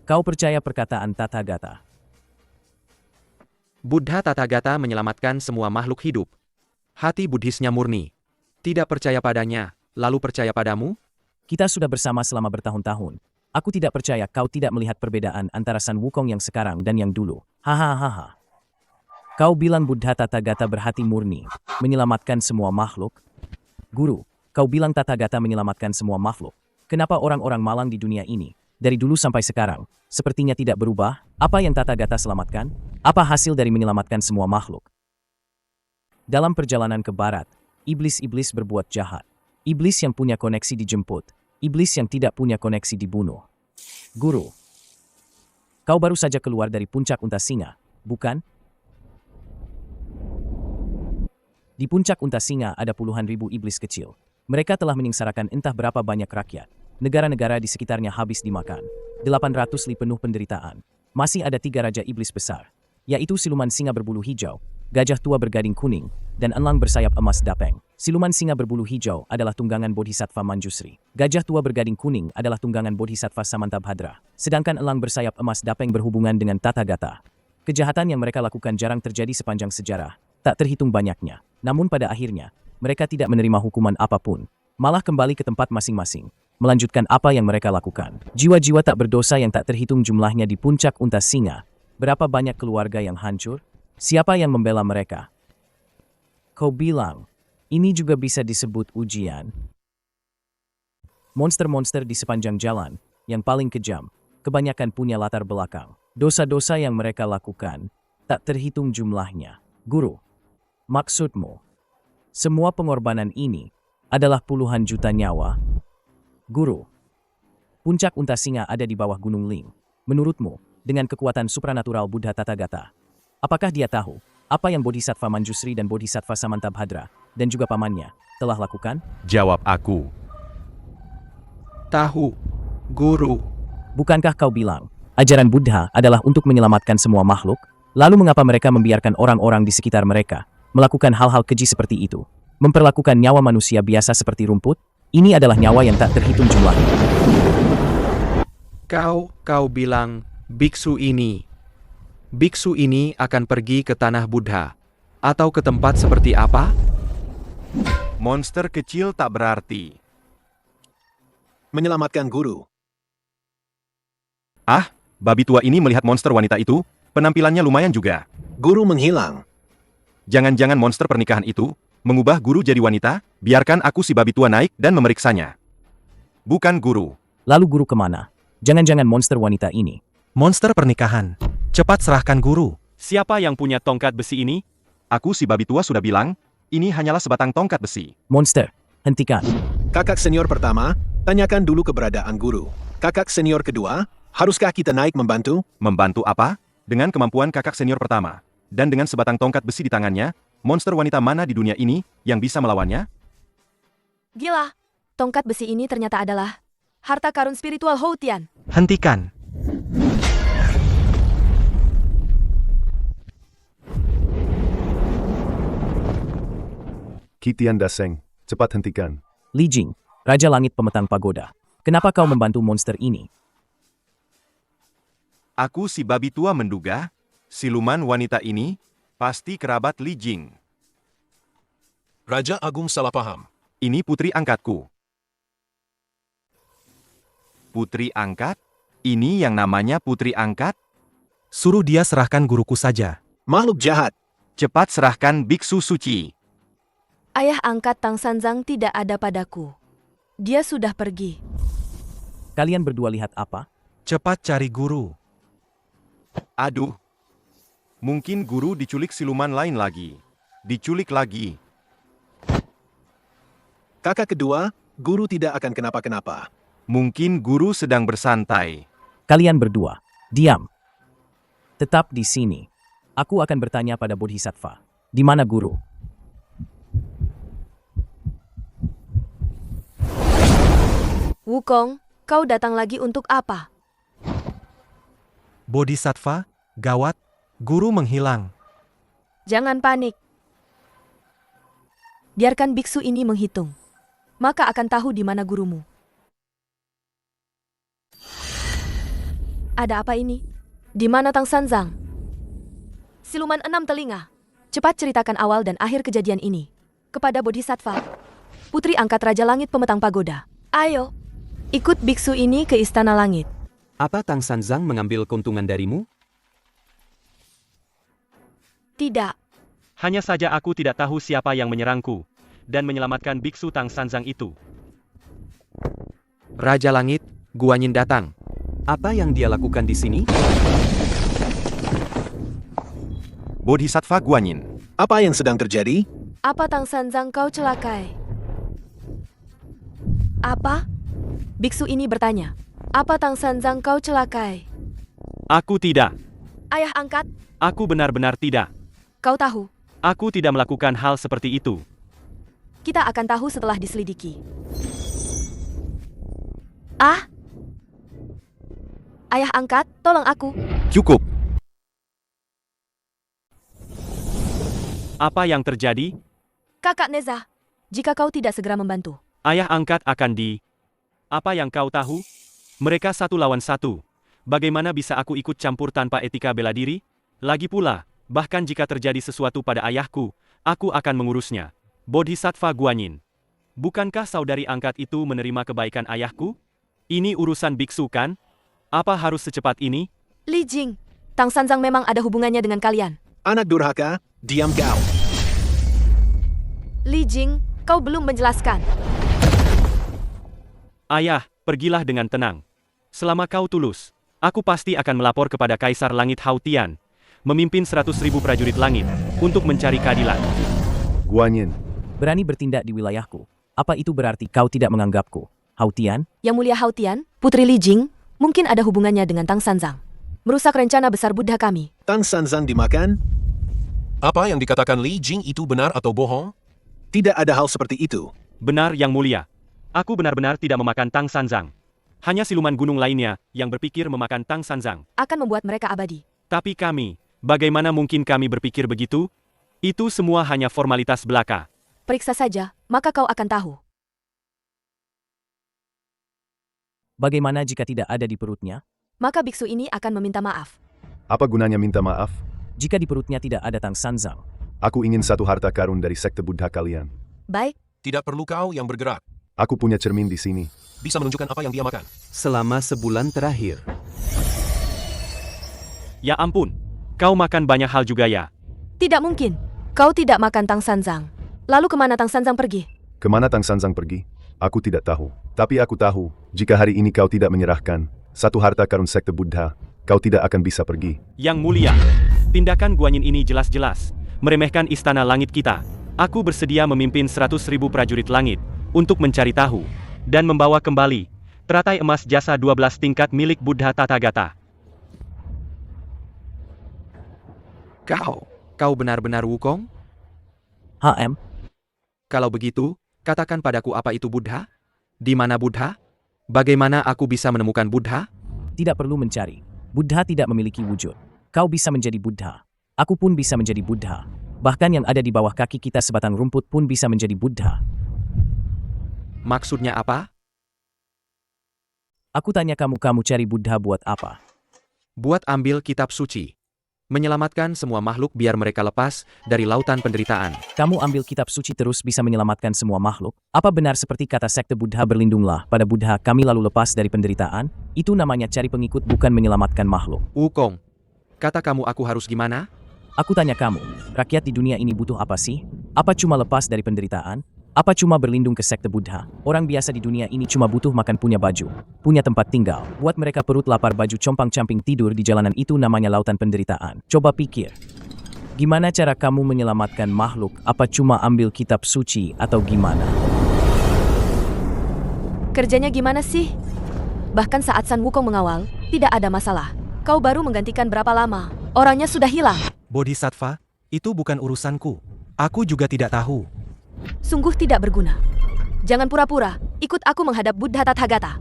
Speaker 1: Kau percaya perkataan Tathagata?
Speaker 6: Buddha Tathagata menyelamatkan semua makhluk hidup. Hati Buddhisnya murni. Tidak percaya padanya, lalu percaya padamu?
Speaker 1: Kita sudah bersama selama bertahun-tahun. Aku tidak percaya kau tidak melihat perbedaan antara San Wukong yang sekarang dan yang dulu. Hahaha. Kau bilang Buddha Tathagata berhati murni, menyelamatkan semua makhluk? Guru, kau bilang Tathagata menyelamatkan semua makhluk. Kenapa orang-orang malang di dunia ini, dari dulu sampai sekarang, sepertinya tidak berubah? Apa yang Tathagata selamatkan? Apa hasil dari menyelamatkan semua makhluk? Dalam perjalanan ke barat, iblis-iblis berbuat jahat. Iblis yang punya koneksi dijemput. Iblis yang tidak punya koneksi dibunuh. Guru, kau baru saja keluar dari puncak unta singa, bukan? Di puncak unta singa ada puluhan ribu iblis kecil. Mereka telah menyengsarakan entah berapa banyak rakyat. Negara-negara di sekitarnya habis dimakan. 800 li penuh penderitaan. Masih ada 3 raja iblis besar, yaitu siluman singa berbulu hijau, gajah tua bergading kuning, dan elang bersayap emas dapeng. Siluman singa berbulu hijau adalah tunggangan Bodhisattva Manjusri. Gajah tua bergading kuning adalah tunggangan Bodhisattva Samantabhadra. Sedangkan elang bersayap emas dapeng berhubungan dengan Tathagata. Kejahatan yang mereka lakukan jarang terjadi sepanjang sejarah, tak terhitung banyaknya. Namun pada akhirnya, mereka tidak menerima hukuman apapun, malah kembali ke tempat masing-masing, melanjutkan apa yang mereka lakukan. Jiwa-jiwa tak berdosa yang tak terhitung jumlahnya di puncak unta singa. Berapa banyak keluarga yang hancur? Siapa yang membela mereka? Kau bilang, ini juga bisa disebut ujian. Monster-monster di sepanjang jalan, yang paling kejam, kebanyakan punya latar belakang. Dosa-dosa yang mereka lakukan, tak terhitung jumlahnya. Guru, maksudmu, semua pengorbanan ini adalah puluhan juta nyawa? Guru, puncak unta singa ada di bawah Gunung Ling. Menurutmu, dengan kekuatan supranatural Buddha Tathagata, apakah dia tahu apa yang Bodhisattva Manjusri dan Bodhisattva Samantabhadra dan juga pamannya telah lakukan?
Speaker 9: Jawab aku.
Speaker 6: Tahu, Guru.
Speaker 1: Bukankah kau bilang, ajaran Buddha adalah untuk menyelamatkan semua makhluk? Lalu mengapa mereka membiarkan orang-orang di sekitar mereka melakukan hal-hal keji seperti itu? Memperlakukan nyawa manusia biasa seperti rumput? Ini adalah nyawa yang tak terhitung jumlahnya.
Speaker 6: Kau bilang, biksu ini akan pergi ke tanah Buddha, atau ke tempat seperti apa?
Speaker 5: Monster kecil tak berarti.
Speaker 13: Menyelamatkan guru.
Speaker 5: Ah, babi tua ini melihat monster wanita itu, penampilannya lumayan juga.
Speaker 13: Guru menghilang.
Speaker 5: Jangan-jangan monster pernikahan itu mengubah guru jadi wanita? Biarkan aku si babi tua naik dan memeriksanya. Bukan guru.
Speaker 1: Lalu guru kemana? Jangan-jangan monster wanita ini.
Speaker 12: Monster pernikahan. Cepat serahkan guru.
Speaker 17: Siapa yang punya tongkat besi ini?
Speaker 5: Aku si babi tua sudah bilang, ini hanyalah sebatang tongkat besi.
Speaker 1: Monster, hentikan.
Speaker 13: Kakak senior pertama, tanyakan dulu keberadaan guru. Kakak senior kedua, haruskah kita naik membantu?
Speaker 5: Membantu apa? Dengan kemampuan kakak senior pertama, dan dengan sebatang tongkat besi di tangannya, monster wanita mana di dunia ini yang bisa melawannya?
Speaker 4: Gila, tongkat besi ini ternyata adalah harta karun spiritual Houtian.
Speaker 12: Hentikan.
Speaker 3: Kitian Daseng, cepat hentikan.
Speaker 1: Li Jing, Raja Langit Pemetang Pagoda. Kenapa kau membantu monster ini?
Speaker 5: Aku si babi tua menduga, siluman wanita ini pasti kerabat Li Jing.
Speaker 18: Raja Agung salah paham.
Speaker 5: Ini putri angkatku. Putri angkat? Ini yang namanya putri angkat?
Speaker 12: Suruh dia serahkan guruku saja.
Speaker 13: Makhluk jahat.
Speaker 5: Cepat serahkan biksu suci.
Speaker 4: Ayah angkat Tang Sanzang tidak ada padaku. Dia sudah pergi.
Speaker 1: Kalian berdua lihat apa?
Speaker 12: Cepat cari guru.
Speaker 5: Aduh. Mungkin guru diculik siluman lain lagi. Diculik lagi.
Speaker 13: Kakak kedua, guru tidak akan kenapa-kenapa.
Speaker 5: Mungkin guru sedang bersantai.
Speaker 1: Kalian berdua, diam. Tetap di sini. Aku akan bertanya pada Bodhisattva. Di mana guru?
Speaker 4: Wukong, kau datang lagi untuk apa?
Speaker 12: Bodhisattva, gawat, guru menghilang.
Speaker 4: Jangan panik. Biarkan biksu ini menghitung. Maka akan tahu di mana gurumu. Ada apa ini? Di mana Tang Sanzang? Siluman 6 telinga. Cepat ceritakan awal dan akhir kejadian ini. Kepada Bodhisattva, putri angkat Raja Langit Pemetang Pagoda. Ayo, ikut biksu ini ke Istana Langit.
Speaker 15: Apa Tang Sanzang mengambil keuntungan darimu?
Speaker 4: Tidak.
Speaker 17: Hanya saja aku tidak tahu siapa yang menyerangku dan menyelamatkan biksu Tang Sanzang itu.
Speaker 6: Raja Langit, Guanyin datang.
Speaker 15: Apa yang dia lakukan di sini?
Speaker 5: Bodhisattva Guanyin.
Speaker 13: Apa yang sedang terjadi?
Speaker 4: Apa Tang Sanzang kau celakai? Apa? Biksu ini bertanya. Apa Tang Sanzang kau celakai?
Speaker 17: Aku tidak.
Speaker 4: Ayah angkat,
Speaker 17: Aku benar-benar tidak.
Speaker 4: kau tahu.
Speaker 17: Aku tidak melakukan hal seperti itu.
Speaker 4: Kita akan tahu setelah diselidiki. Ah? Ayah angkat, tolong aku.
Speaker 5: Cukup.
Speaker 17: Apa yang terjadi?
Speaker 4: Kakak Neza, jika kau tidak segera membantu.
Speaker 17: Ayah angkat akan di... Apa yang kau tahu? Mereka 1 lawan 1. Bagaimana bisa aku ikut campur tanpa etika bela diri? Lagi pula, bahkan jika terjadi sesuatu pada ayahku, aku akan mengurusnya. Bodhisattva Guanyin. Bukankah saudari angkat itu menerima kebaikan ayahku? Ini urusan biksu kan? Apa harus secepat ini?
Speaker 4: Li Jing, Tang Sanzang memang ada hubungannya dengan kalian.
Speaker 13: Anak durhaka, diam kau.
Speaker 4: Li Jing, kau belum menjelaskan.
Speaker 17: Ayah, pergilah dengan tenang. Selama kau tulus, aku pasti akan melapor kepada Kaisar Langit Hao Tian, memimpin 100.000 prajurit langit, untuk mencari keadilan.
Speaker 3: Guanyin,
Speaker 1: Berani bertindak di wilayahku. Apa itu berarti kau tidak menganggapku? Hao Tian?
Speaker 4: Yang Mulia Hao Tian, Putri Li Jing, mungkin ada hubungannya dengan Tang Sanzang. Merusak rencana besar Buddha kami.
Speaker 13: Tang Sanzang dimakan?
Speaker 18: Apa yang dikatakan Li Jing itu benar atau bohong?
Speaker 13: Tidak ada hal seperti itu.
Speaker 17: Benar Yang Mulia. Aku benar-benar tidak memakan Tang Sanzang. Hanya siluman gunung lainnya yang berpikir memakan Tang Sanzang.
Speaker 4: Akan membuat mereka abadi.
Speaker 17: Tapi kami, bagaimana mungkin kami berpikir begitu? Itu semua hanya formalitas belaka.
Speaker 4: Periksa saja, maka kau akan tahu.
Speaker 1: Bagaimana jika tidak ada di perutnya?
Speaker 4: Maka biksu ini akan meminta maaf.
Speaker 3: apa gunanya minta maaf?
Speaker 1: Jika di perutnya tidak ada Tang Sanzang.
Speaker 3: Aku ingin satu harta karun dari sekte Buddha kalian.
Speaker 4: Baik.
Speaker 18: Tidak perlu kau yang bergerak.
Speaker 3: Aku punya cermin di sini.
Speaker 18: Bisa menunjukkan apa yang dia makan.
Speaker 15: Selama sebulan terakhir.
Speaker 17: Ya ampun, kau makan banyak hal juga ya.
Speaker 4: Tidak mungkin. Kau tidak makan Tang Sanzang. Lalu kemana Tang Sanzang pergi?
Speaker 3: Kemana Tang Sanzang pergi? Aku tidak tahu. Tapi aku tahu, jika hari ini kau tidak menyerahkan satu harta karun sekte Buddha, kau tidak akan bisa pergi.
Speaker 17: Yang Mulia, tindakan Guanyin ini jelas-jelas meremehkan istana langit kita. Aku bersedia memimpin 100.000 prajurit langit untuk mencari tahu dan membawa kembali teratai emas jasa 12 tingkat milik Buddha Tathagata.
Speaker 6: Kau benar-benar Wukong?
Speaker 1: HM?
Speaker 6: Kalau begitu, katakan padaku apa itu Buddha? Di mana Buddha? Bagaimana aku bisa menemukan Buddha?
Speaker 1: Tidak perlu mencari. Buddha tidak memiliki wujud. Kau bisa menjadi Buddha. Aku pun bisa menjadi Buddha. Bahkan yang ada di bawah kaki kita sebatang rumput pun bisa menjadi Buddha.
Speaker 6: Maksudnya apa?
Speaker 1: Aku tanya kamu cari Buddha buat apa?
Speaker 6: Buat ambil kitab suci. Menyelamatkan semua makhluk biar mereka lepas dari lautan penderitaan.
Speaker 1: Kamu ambil kitab suci terus bisa menyelamatkan semua makhluk? Apa benar seperti kata sekte Buddha berlindunglah pada Buddha kami lalu lepas dari penderitaan? Itu namanya cari pengikut bukan menyelamatkan makhluk.
Speaker 6: Wukong, kata kamu aku harus gimana?
Speaker 1: Aku tanya kamu, rakyat di dunia ini butuh apa sih? Apa cuma lepas dari penderitaan? Apa cuma berlindung ke sekte Buddha? Orang biasa di dunia ini cuma butuh makan, punya baju, punya tempat tinggal. Buat mereka perut lapar, baju compang-camping, tidur di jalanan, itu namanya lautan penderitaan. Coba pikir, gimana cara kamu menyelamatkan makhluk? Apa cuma ambil kitab suci atau gimana?
Speaker 4: Kerjanya gimana sih? Bahkan saat San Wukong mengawal, tidak ada masalah. Kau baru menggantikan berapa lama? Orangnya sudah hilang.
Speaker 12: Bodhisattva, itu bukan urusanku. Aku juga tidak tahu.
Speaker 4: Sungguh tidak berguna. Jangan pura-pura, ikut aku menghadap Buddha Tathagata.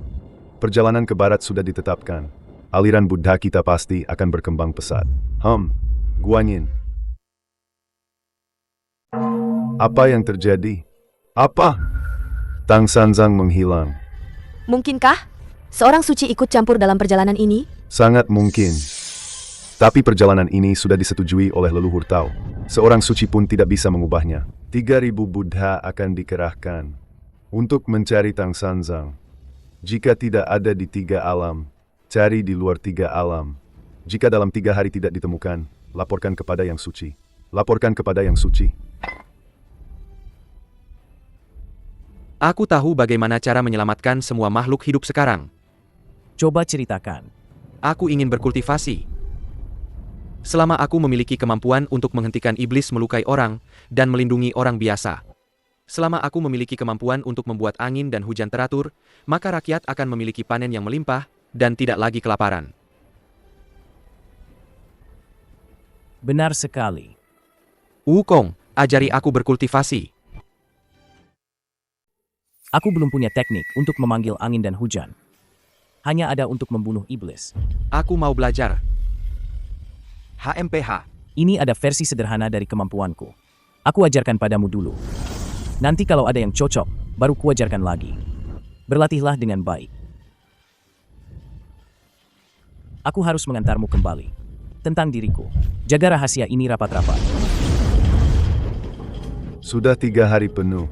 Speaker 3: Perjalanan ke barat sudah ditetapkan. Aliran Buddha kita pasti akan berkembang pesat. Guanyin. Apa yang terjadi? Apa? Tang Sanzang menghilang.
Speaker 4: Mungkinkah seorang suci ikut campur dalam perjalanan ini?
Speaker 3: Sangat mungkin. Tapi perjalanan ini sudah disetujui oleh leluhur Tao. Seorang suci pun tidak bisa mengubahnya. 3.000 Buddha akan dikerahkan untuk mencari Tang Sanzang. Jika tidak ada di 3 alam, cari di luar 3 alam. Jika dalam 3 hari tidak ditemukan, laporkan kepada yang suci. Laporkan kepada yang suci.
Speaker 6: Aku tahu bagaimana cara menyelamatkan semua makhluk hidup sekarang.
Speaker 1: Coba ceritakan.
Speaker 6: Aku ingin berkultivasi. Selama aku memiliki kemampuan untuk menghentikan iblis melukai orang dan melindungi orang biasa. Selama aku memiliki kemampuan untuk membuat angin dan hujan teratur, maka rakyat akan memiliki panen yang melimpah dan tidak lagi kelaparan.
Speaker 1: Benar sekali.
Speaker 6: Wukong, ajari aku berkultivasi.
Speaker 1: Aku belum punya teknik untuk memanggil angin dan hujan. Hanya ada untuk membunuh iblis.
Speaker 6: Aku mau belajar.
Speaker 5: HMPH.
Speaker 1: Ini ada versi sederhana dari kemampuanku. Aku ajarkan padamu dulu. Nanti kalau ada yang cocok, baru kuajarkan lagi. Berlatihlah dengan baik. Aku harus mengantarmu kembali. Tentang diriku. Jaga rahasia ini rapat-rapat.
Speaker 3: Sudah 3 hari penuh.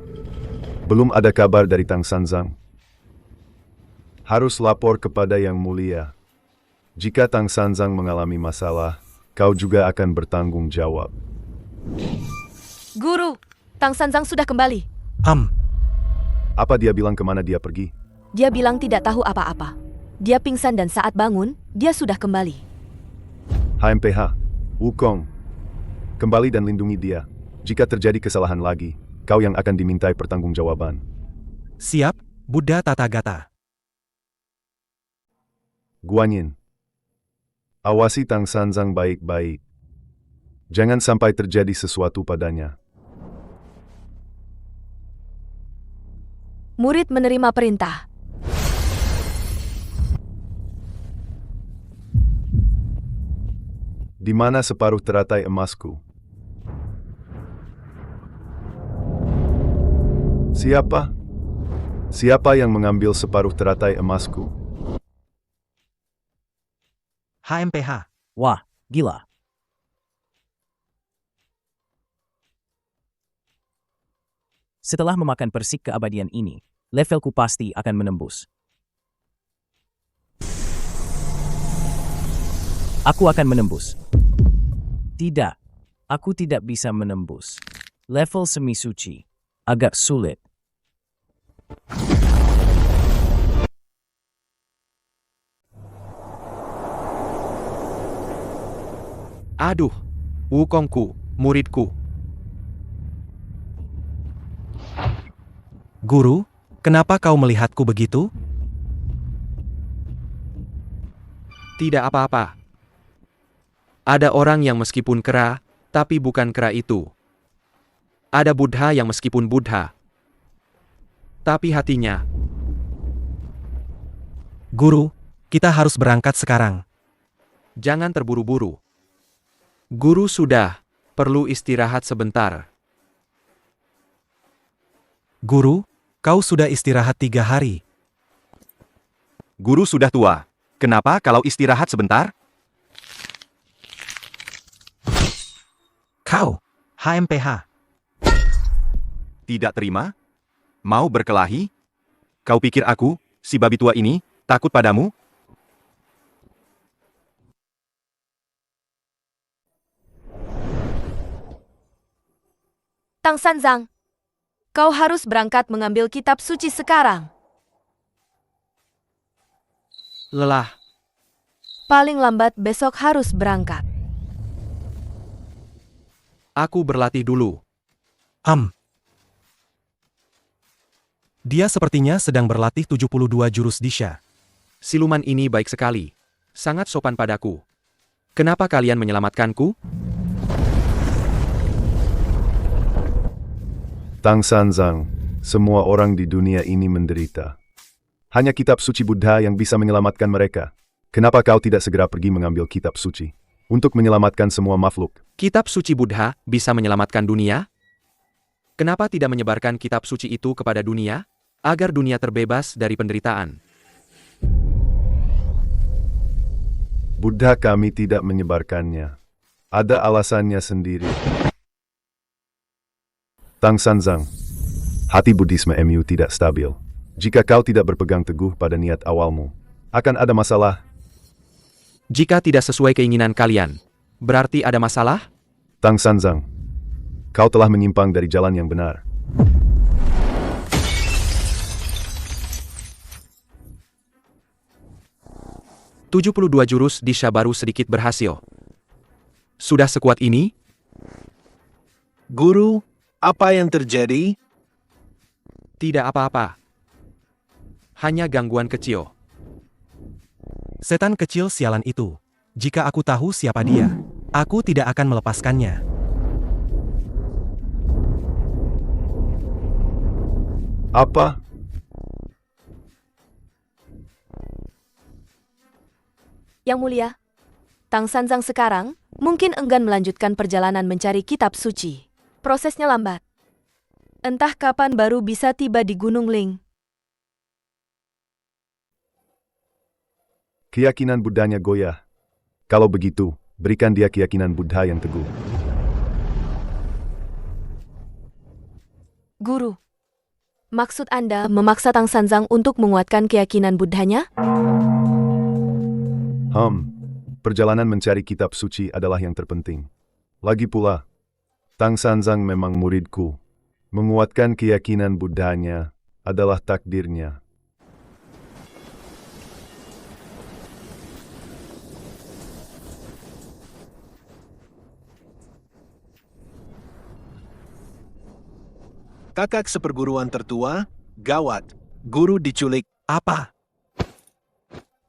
Speaker 3: Belum ada kabar dari Tang Sanzang. Harus lapor kepada Yang Mulia. Jika Tang Sanzang mengalami masalah, kau juga akan bertanggung jawab.
Speaker 4: Guru, Tang Sanzang sudah kembali.
Speaker 3: Apa dia bilang, kemana dia pergi?
Speaker 4: Dia bilang tidak tahu apa-apa. Dia pingsan dan saat bangun, dia sudah kembali.
Speaker 3: HMPH, Wukong, kembali dan lindungi dia. Jika terjadi kesalahan lagi, kau yang akan dimintai pertanggungjawaban.
Speaker 12: Siap, Buddha Tathagata.
Speaker 3: Guanyin, awasi Tang Sanzang baik-baik. Jangan sampai terjadi sesuatu padanya.
Speaker 4: Murid menerima perintah.
Speaker 3: Di mana separuh teratai emasku? Siapa? Siapa yang mengambil separuh teratai emasku?
Speaker 12: HMPH.
Speaker 1: Wah, gila. Setelah memakan persik keabadian ini, levelku pasti akan menembus. Aku akan menembus. Tidak, aku tidak bisa menembus. Level semi suci. Agak sulit.
Speaker 6: Aduh, Wukongku, muridku.
Speaker 12: Guru, kenapa kau melihatku begitu?
Speaker 6: Tidak apa-apa. Ada orang yang meskipun kera, tapi bukan kera itu. Ada Buddha yang meskipun Buddha, tapi hatinya.
Speaker 12: Guru, kita harus berangkat sekarang.
Speaker 6: Jangan terburu-buru. Guru sudah perlu istirahat sebentar.
Speaker 12: Guru, kau sudah istirahat 3 hari.
Speaker 5: Guru sudah tua. Kenapa kalau istirahat sebentar?
Speaker 12: Kau, HMPH.
Speaker 5: Tidak terima? Mau berkelahi? Kau pikir aku, si babi tua ini, takut padamu?
Speaker 4: Tang Sanzang, kau harus berangkat mengambil kitab suci sekarang.
Speaker 6: Lelah.
Speaker 4: Paling lambat besok harus berangkat.
Speaker 6: Aku berlatih dulu.
Speaker 12: Dia sepertinya sedang berlatih 72 jurus Disha.
Speaker 6: Siluman ini baik sekali. Sangat sopan padaku. Kenapa kalian menyelamatkanku?
Speaker 3: Tang Sanzang, semua orang di dunia ini menderita. Hanya kitab suci Buddha yang bisa menyelamatkan mereka. Kenapa kau tidak segera pergi mengambil kitab suci untuk menyelamatkan semua makhluk?
Speaker 6: Kitab suci Buddha bisa menyelamatkan dunia? Kenapa tidak menyebarkan kitab suci itu kepada dunia, agar dunia terbebas dari penderitaan?
Speaker 3: Buddha kami tidak menyebarkannya. Ada alasannya sendiri. Tang Sanzang, hati Buddhisme MU tidak stabil. Jika kau tidak berpegang teguh pada niat awalmu, akan ada masalah.
Speaker 6: Jika tidak sesuai keinginan kalian, berarti ada masalah?
Speaker 3: Tang Sanzang, kau telah menyimpang dari jalan yang benar.
Speaker 6: "72 jurus Disha baru sedikit berhasil. Sudah sekuat ini?"
Speaker 13: Guru, apa yang terjadi?
Speaker 6: Tidak apa-apa. Hanya gangguan kecil.
Speaker 12: Setan kecil sialan itu. Jika aku tahu siapa dia, aku tidak akan melepaskannya.
Speaker 3: Apa?
Speaker 4: Yang Mulia, Tang Sanzang sekarang mungkin enggan melanjutkan perjalanan mencari kitab suci. Prosesnya lambat. Entah kapan baru bisa tiba di Gunung Ling.
Speaker 3: Keyakinan Buddhanya goyah. Kalau begitu, berikan dia keyakinan Buddha yang teguh.
Speaker 4: Guru, maksud Anda memaksa Tang Sanzang untuk menguatkan keyakinan Buddhanya?
Speaker 3: Perjalanan mencari kitab suci adalah yang terpenting. Lagi pula, Tang Sanzang memang muridku. Menguatkan keyakinan Buddhanya adalah takdirnya.
Speaker 13: Kakak seperguruan tertua, gawat. Guru diculik.
Speaker 12: Apa?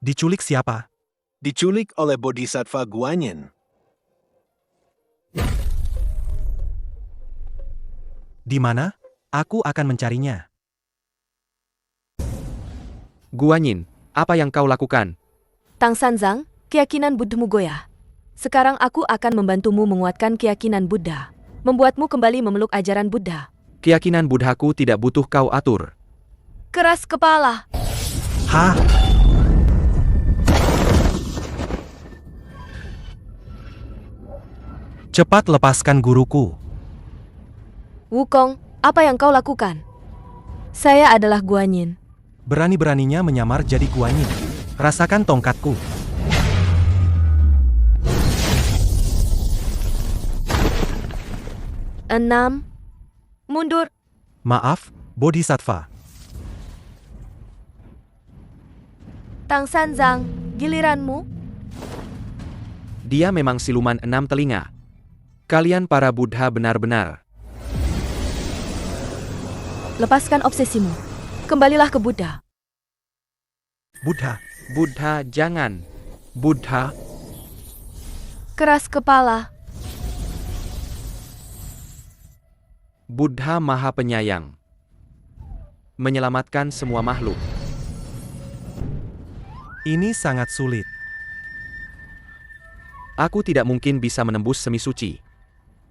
Speaker 12: Diculik siapa?
Speaker 13: Diculik oleh Bodhisattva Guanyin.
Speaker 12: Di mana? Aku akan mencarinya.
Speaker 6: Guanyin, apa yang kau lakukan?
Speaker 4: Tang Sanzang, keyakinan Buddhamu goyah. Sekarang aku akan membantumu menguatkan keyakinan Buddha. Membuatmu kembali memeluk ajaran Buddha.
Speaker 6: Keyakinan Buddhaku tidak butuh kau atur.
Speaker 4: Keras kepala.
Speaker 12: Hah? Cepat lepaskan guruku.
Speaker 4: Wukong, apa yang kau lakukan? Saya adalah Guanyin.
Speaker 12: Berani-beraninya menyamar jadi Guanyin. Rasakan tongkatku.
Speaker 4: Enam. Mundur.
Speaker 12: Maaf, Bodhisattva.
Speaker 4: Tang Sanzang, giliranmu.
Speaker 6: Dia memang siluman 6 telinga. Kalian para Buddha benar-benar.
Speaker 4: Lepaskan obsesimu. Kembalilah ke Buddha.
Speaker 12: Buddha.
Speaker 6: Buddha, jangan. Buddha.
Speaker 4: Keras kepala.
Speaker 6: Buddha Maha Penyayang. Menyelamatkan semua makhluk.
Speaker 12: Ini sangat sulit.
Speaker 6: Aku tidak mungkin bisa menembus semi suci.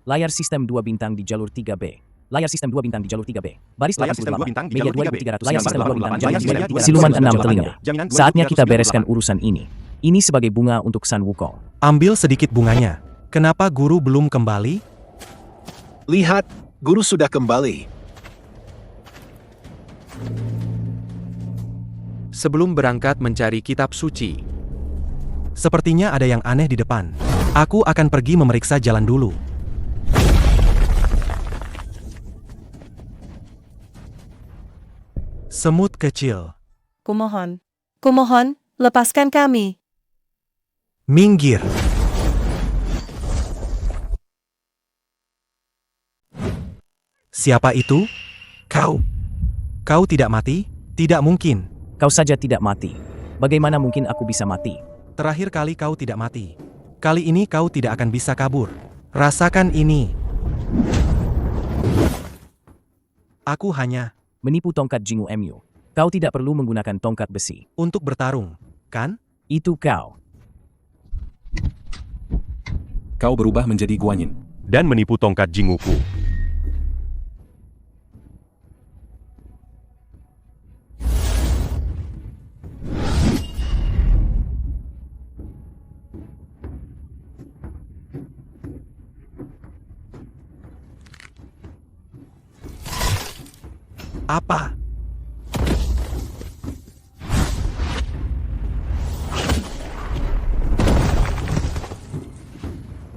Speaker 1: Layar sistem 2 bintang di jalur 3B. Layar sistem 2 bintang di jalur 3B. Baris
Speaker 5: Layar sistem 2 bintang di
Speaker 1: media
Speaker 5: jalur 3B.
Speaker 1: 2300. Layar sistem 2 bintang di jalur 3B.
Speaker 5: Jaminan
Speaker 1: Siluman 6
Speaker 5: 238.
Speaker 1: telinga.
Speaker 5: Jaminan
Speaker 1: Saatnya kita
Speaker 5: 2338.
Speaker 1: bereskan urusan ini. Ini sebagai bunga untuk San Wukong.
Speaker 12: Ambil sedikit bunganya. Kenapa guru belum kembali?
Speaker 13: Lihat, guru sudah kembali.
Speaker 6: Sebelum berangkat mencari kitab suci.
Speaker 12: Sepertinya ada yang aneh di depan. Aku akan pergi memeriksa jalan dulu. Semut kecil,
Speaker 19: Kumohon. Kumohon, lepaskan kami.
Speaker 12: minggir. Siapa itu? Kau. Kau tidak mati? Tidak mungkin.
Speaker 1: Kau saja tidak mati. Bagaimana mungkin aku bisa mati?
Speaker 12: Terakhir kali kau tidak mati. Kali ini kau tidak akan bisa kabur. Rasakan ini. Aku hanya
Speaker 1: menipu tongkat Jingu MU. Kau tidak perlu menggunakan tongkat besi.
Speaker 12: Untuk bertarung, kan?
Speaker 1: Itu kau.
Speaker 10: Kau berubah menjadi Guanyin.
Speaker 9: Dan menipu tongkat Jinguku.
Speaker 12: Apa?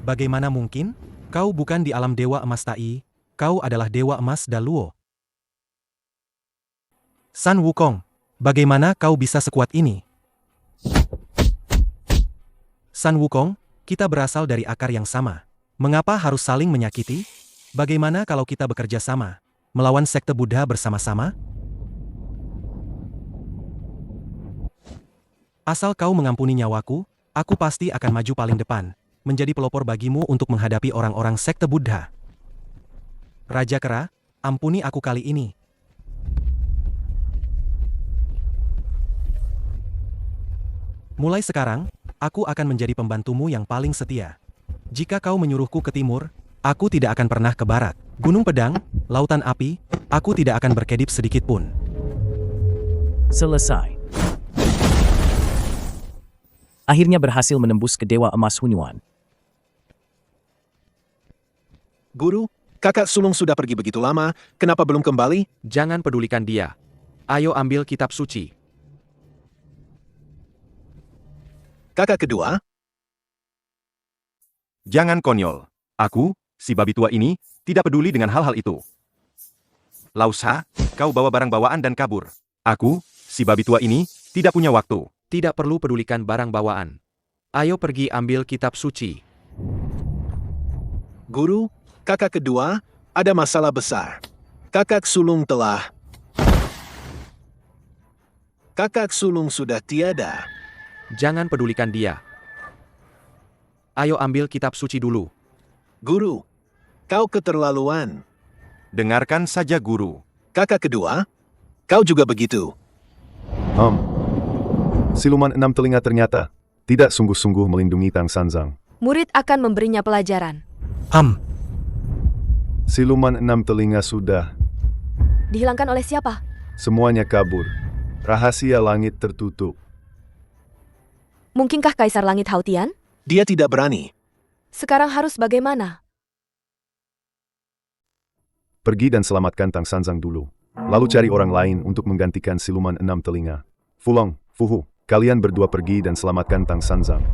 Speaker 12: Bagaimana mungkin? Kau bukan di alam Dewa Emas Tai, kau adalah Dewa Emas Daluo. San Wukong, bagaimana kau bisa sekuat ini? San Wukong, kita berasal dari akar yang sama. Mengapa harus saling menyakiti? Bagaimana kalau kita bekerja sama, melawan sekte Buddha bersama-sama? Asal kau mengampuni nyawaku, aku pasti akan maju paling depan, menjadi pelopor bagimu untuk menghadapi orang-orang sekte Buddha. Raja Kera, ampuni aku kali ini. Mulai sekarang, aku akan menjadi pembantumu yang paling setia. Jika kau menyuruhku ke timur, aku tidak akan pernah ke barat. Gunung Pedang, Lautan Api, aku tidak akan berkedip sedikit pun.
Speaker 1: Selesai. Akhirnya berhasil menembus ke Dewa Emas Hunyuan.
Speaker 13: Guru, kakak sulung sudah pergi begitu lama, kenapa belum kembali?
Speaker 6: Jangan pedulikan dia. Ayo ambil kitab suci.
Speaker 13: Kakak kedua?
Speaker 5: Jangan konyol. Aku, si babi tua ini, tidak peduli dengan hal-hal itu. Lausa, kau bawa barang bawaan dan kabur. Aku, si babi tua ini, tidak punya waktu.
Speaker 6: Tidak perlu pedulikan barang bawaan. Ayo pergi ambil kitab suci.
Speaker 13: Guru, kakak kedua, ada masalah besar. Kakak sulung telah... Kakak sulung sudah tiada.
Speaker 6: Jangan pedulikan dia. Ayo ambil kitab suci dulu.
Speaker 13: Guru, kau keterlaluan.
Speaker 5: Dengarkan saja guru.
Speaker 13: Kakak kedua, kau juga begitu.
Speaker 3: Siluman 6 telinga ternyata tidak sungguh-sungguh melindungi Tang Sanzang.
Speaker 4: Murid akan memberinya pelajaran.
Speaker 3: Siluman 6 telinga sudah
Speaker 4: Dihilangkan oleh siapa?
Speaker 3: semuanya kabur. Rahasia langit tertutup.
Speaker 4: Mungkinkah Kaisar Langit Hautian?
Speaker 13: Dia tidak berani.
Speaker 4: Sekarang harus bagaimana?
Speaker 3: Pergi dan selamatkan Tang Sanzang dulu. Lalu cari orang lain untuk menggantikan siluman 6 telinga. Fulong, Fuhu, kalian berdua pergi dan selamatkan Tang Sanzang.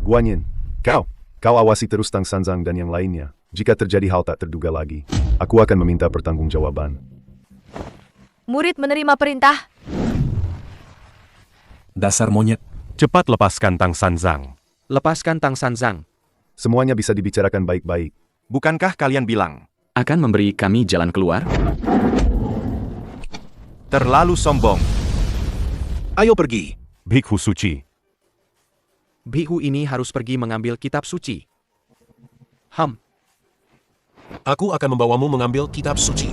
Speaker 3: Guanyin, kau awasi terus Tang Sanzang dan yang lainnya. Jika terjadi hal tak terduga lagi, aku akan meminta pertanggungjawaban.
Speaker 4: Murid menerima perintah.
Speaker 10: Dasar monyet.
Speaker 9: Cepat lepaskan Tang Sanzang.
Speaker 6: Lepaskan Tang Sanzang.
Speaker 3: Semuanya bisa dibicarakan baik-baik.
Speaker 5: Bukankah kalian bilang
Speaker 16: akan memberi kami jalan keluar?
Speaker 5: Terlalu sombong.
Speaker 13: Ayo pergi.
Speaker 9: Bhikkhu suci.
Speaker 6: Bhikkhu ini harus pergi mengambil kitab suci.
Speaker 18: Aku akan membawamu mengambil kitab suci.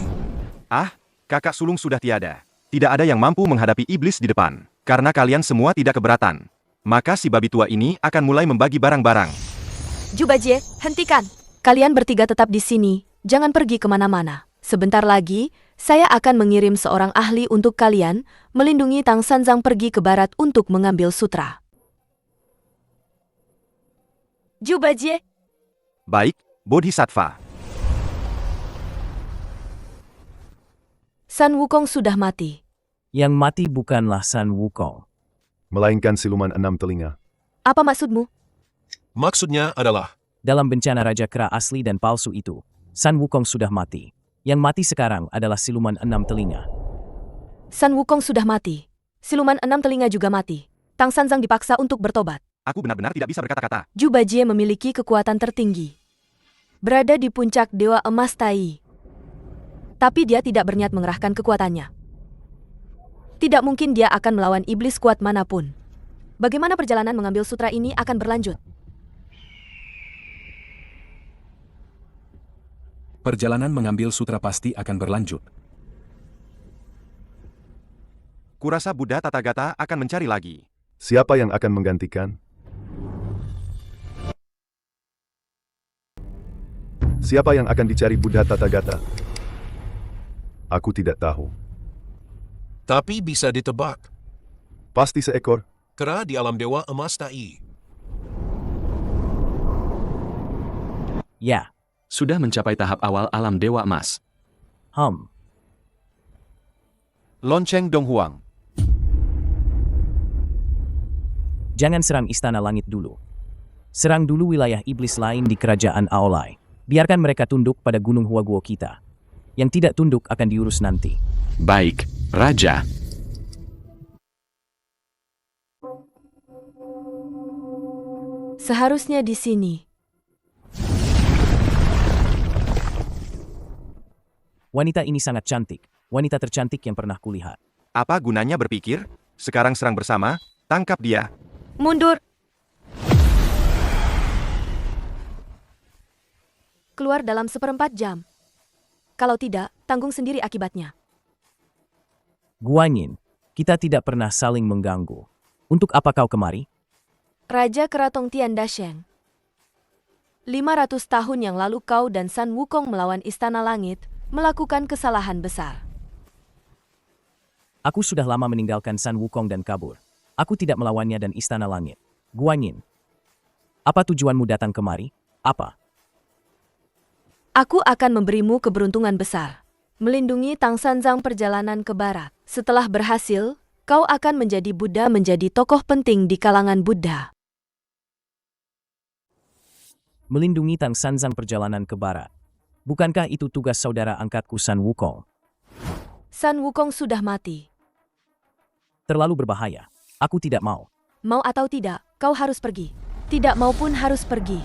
Speaker 5: Ah, kakak sulung sudah tiada. Tidak ada yang mampu menghadapi iblis di depan. Karena kalian semua tidak keberatan. Maka si babi tua ini akan mulai membagi barang-barang.
Speaker 4: Jubajie, hentikan. Kalian bertiga tetap di sini. Jangan pergi kemana-mana. Sebentar lagi, saya akan mengirim seorang ahli untuk kalian, melindungi Tang Sanzang pergi ke barat untuk mengambil sutra. Jubajie.
Speaker 5: Baik, Bodhisattva.
Speaker 4: San Wukong sudah mati.
Speaker 1: Yang mati bukanlah San Wukong,
Speaker 3: melainkan siluman 6 telinga.
Speaker 4: Apa maksudmu?
Speaker 18: Maksudnya adalah,
Speaker 1: dalam bencana Raja Kera asli dan palsu itu, San Wukong sudah mati. Yang mati sekarang adalah siluman 6 telinga.
Speaker 4: San Wukong sudah mati. Siluman 6 telinga juga mati. Tang Sanzang dipaksa untuk bertobat.
Speaker 5: Aku benar-benar tidak bisa berkata-kata.
Speaker 4: Ju Bajie memiliki kekuatan tertinggi. Berada di puncak Dewa Emas Tai. Tapi dia tidak berniat mengerahkan kekuatannya. Tidak mungkin dia akan melawan iblis kuat manapun. Bagaimana perjalanan mengambil sutra ini akan berlanjut?
Speaker 10: Perjalanan mengambil sutra pasti akan berlanjut.
Speaker 5: Kurasa Buddha Tathagata akan mencari lagi.
Speaker 3: Siapa yang akan menggantikan? Siapa yang akan dicari Buddha Tathagata? Aku tidak tahu.
Speaker 18: Tapi bisa ditebak.
Speaker 3: Pasti seekor.
Speaker 18: Kera di alam Dewa Emas Tai.
Speaker 16: Ya, sudah mencapai tahap awal alam Dewa Emas.
Speaker 2: Lonceng Donghuang.
Speaker 1: Jangan serang Istana Langit dulu. Serang dulu wilayah iblis lain di kerajaan Aolai. Biarkan mereka tunduk pada Gunung Huaguo kita. Yang tidak tunduk akan diurus nanti.
Speaker 16: Baik, Raja.
Speaker 4: Seharusnya di sini.
Speaker 1: Wanita ini sangat cantik. Wanita tercantik yang pernah kulihat.
Speaker 5: Apa gunanya berpikir? Sekarang serang bersama, tangkap dia.
Speaker 4: Mundur! Keluar dalam 1/4 jam. Kalau tidak, tanggung sendiri akibatnya.
Speaker 1: Guanyin, kita tidak pernah saling mengganggu. Untuk apa kau kemari?
Speaker 4: Raja Keraton Tian Dasheng. 500 tahun yang lalu kau dan San Wukong melawan Istana Langit, melakukan kesalahan besar.
Speaker 1: Aku sudah lama meninggalkan San Wukong dan kabur. Aku tidak melawannya dan Istana Langit. Guanyin, apa tujuanmu datang kemari? Apa?
Speaker 4: Aku akan memberimu keberuntungan besar. Melindungi Tang Sanzang perjalanan ke barat. Setelah berhasil, kau akan menjadi Buddha, menjadi tokoh penting di kalangan Buddha.
Speaker 1: Melindungi Tang Sanzang perjalanan ke barat. Bukankah itu tugas saudara angkatku San Wukong?
Speaker 4: San Wukong sudah mati.
Speaker 1: Terlalu berbahaya. Aku tidak mau.
Speaker 4: Mau atau tidak, kau harus pergi. Tidak mau pun harus pergi.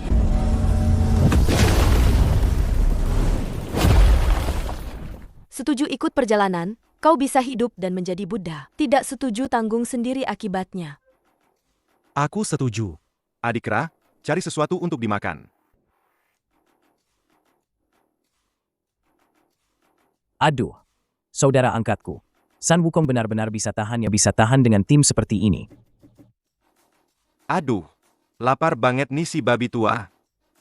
Speaker 4: Setuju ikut perjalanan, kau bisa hidup dan menjadi Buddha. Tidak setuju, tanggung sendiri akibatnya.
Speaker 12: Aku setuju.
Speaker 5: Adik Ra, cari sesuatu untuk dimakan.
Speaker 1: Aduh, saudara angkatku. San Wukong benar-benar bisa tahan dengan tim seperti ini.
Speaker 5: Aduh, lapar banget nih si babi tua.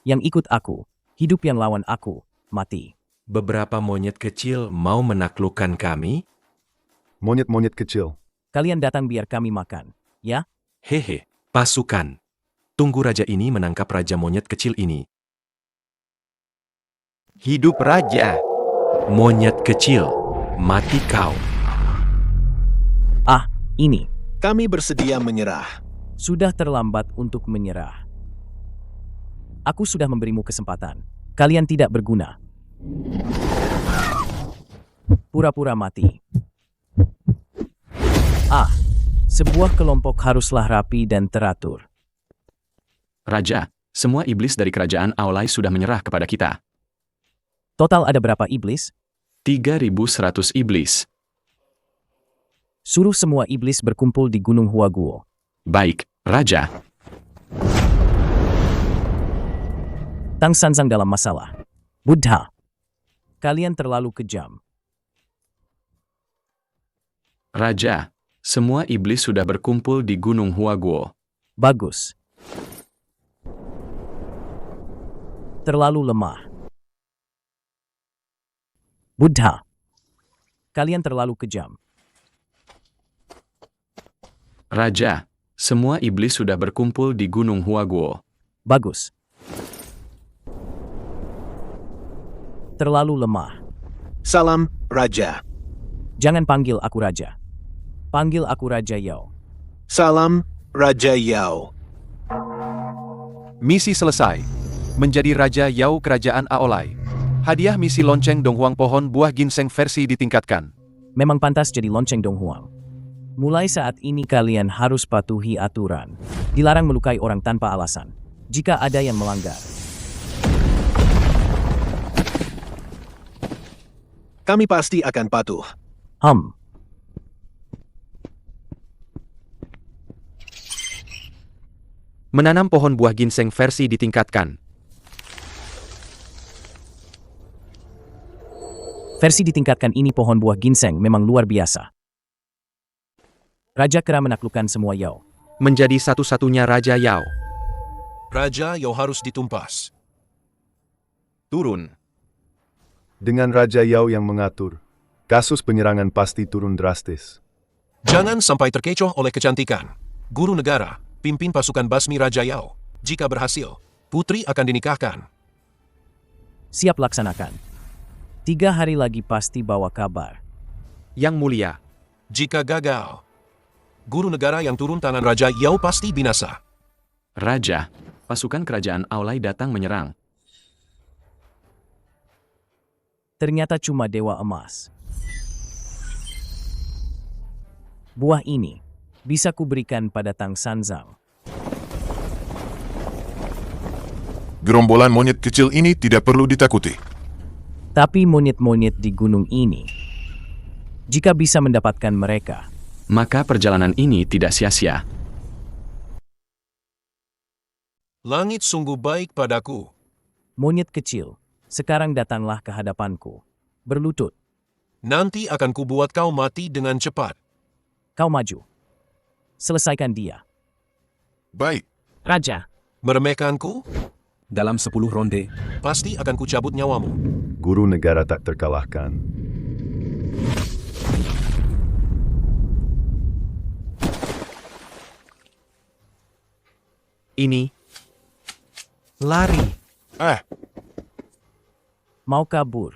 Speaker 1: Yang ikut aku, hidup yang lawan aku, mati.
Speaker 7: Beberapa monyet kecil mau menaklukkan kami?
Speaker 3: Monyet-monyet kecil.
Speaker 1: Kalian datang biar kami makan, ya?
Speaker 7: Hehe, pasukan. Tunggu raja ini menangkap raja monyet kecil ini.
Speaker 5: Hidup raja.
Speaker 7: Monyet kecil, mati kau.
Speaker 1: Ah, ini.
Speaker 13: Kami bersedia menyerah.
Speaker 1: Sudah terlambat untuk menyerah. Aku sudah memberimu kesempatan. Kalian tidak berguna. Pura-pura mati. Ah, sebuah kelompok haruslah rapi dan teratur.
Speaker 16: Raja, semua iblis dari kerajaan Aolai sudah menyerah kepada kita.
Speaker 1: Total ada berapa iblis?
Speaker 16: 3.100 iblis.
Speaker 1: Suruh semua iblis berkumpul di Gunung Huaguo.
Speaker 16: Baik, Raja.
Speaker 1: Tang Sanzang dalam masalah. Buddha, kalian terlalu kejam.
Speaker 16: Raja, semua iblis sudah berkumpul di Gunung Huaguo.
Speaker 1: Bagus. Terlalu lemah. Buddha, kalian terlalu kejam.
Speaker 16: Raja, semua iblis sudah berkumpul di Gunung Huaguo.
Speaker 1: Bagus. Terlalu lemah.
Speaker 13: Salam, Raja.
Speaker 1: Jangan panggil aku Raja. Panggil aku Raja Yao.
Speaker 13: Salam, Raja Yao.
Speaker 2: Misi selesai. Menjadi Raja Yao Kerajaan Aolai. Hadiah misi lonceng Donghuang pohon buah ginseng versi ditingkatkan.
Speaker 1: memang pantas jadi lonceng Donghuang. Mulai saat ini kalian harus patuhi aturan. Dilarang melukai orang tanpa alasan. Jika ada yang melanggar,
Speaker 13: Kami pasti akan patuh.
Speaker 6: Menanam pohon buah ginseng versi ditingkatkan.
Speaker 1: versi ditingkatkan ini pohon buah ginseng memang luar biasa. Raja Kera menaklukkan semua Yao.
Speaker 6: Menjadi satu-satunya Raja Yao.
Speaker 18: Raja Yao harus ditumpas.
Speaker 5: Turun.
Speaker 3: Dengan Raja Yao yang mengatur, kasus penyerangan pasti turun drastis.
Speaker 18: Jangan sampai terkecoh oleh kecantikan. Guru negara, pimpin pasukan basmi Raja Yao. Jika berhasil, putri akan dinikahkan.
Speaker 1: Siap laksanakan. 3 hari lagi pasti bawa kabar.
Speaker 6: Yang mulia.
Speaker 18: Jika gagal, guru negara yang turun tangan Raja Yao pasti binasa.
Speaker 16: Raja, pasukan kerajaan Aulai datang menyerang.
Speaker 1: Ternyata cuma Dewa Emas. Buah ini bisa kuberikan pada Tang Sanzang.
Speaker 11: Gerombolan monyet kecil ini tidak perlu ditakuti.
Speaker 1: Tapi monyet-monyet di gunung ini, jika bisa mendapatkan mereka,
Speaker 16: maka perjalanan ini tidak sia-sia.
Speaker 18: Langit sungguh baik padaku.
Speaker 1: Monyet kecil, sekarang datanglah ke hadapanku. Berlutut.
Speaker 18: Nanti akan kubuat kau mati dengan cepat.
Speaker 1: Kau maju. Selesaikan dia.
Speaker 18: Baik.
Speaker 14: Raja.
Speaker 18: Meremehkanku?
Speaker 10: Dalam 10 ronde,
Speaker 18: pasti akan kucabut nyawamu.
Speaker 3: Guru negara tak terkalahkan.
Speaker 6: Ini. Lari.
Speaker 1: Mau kabur.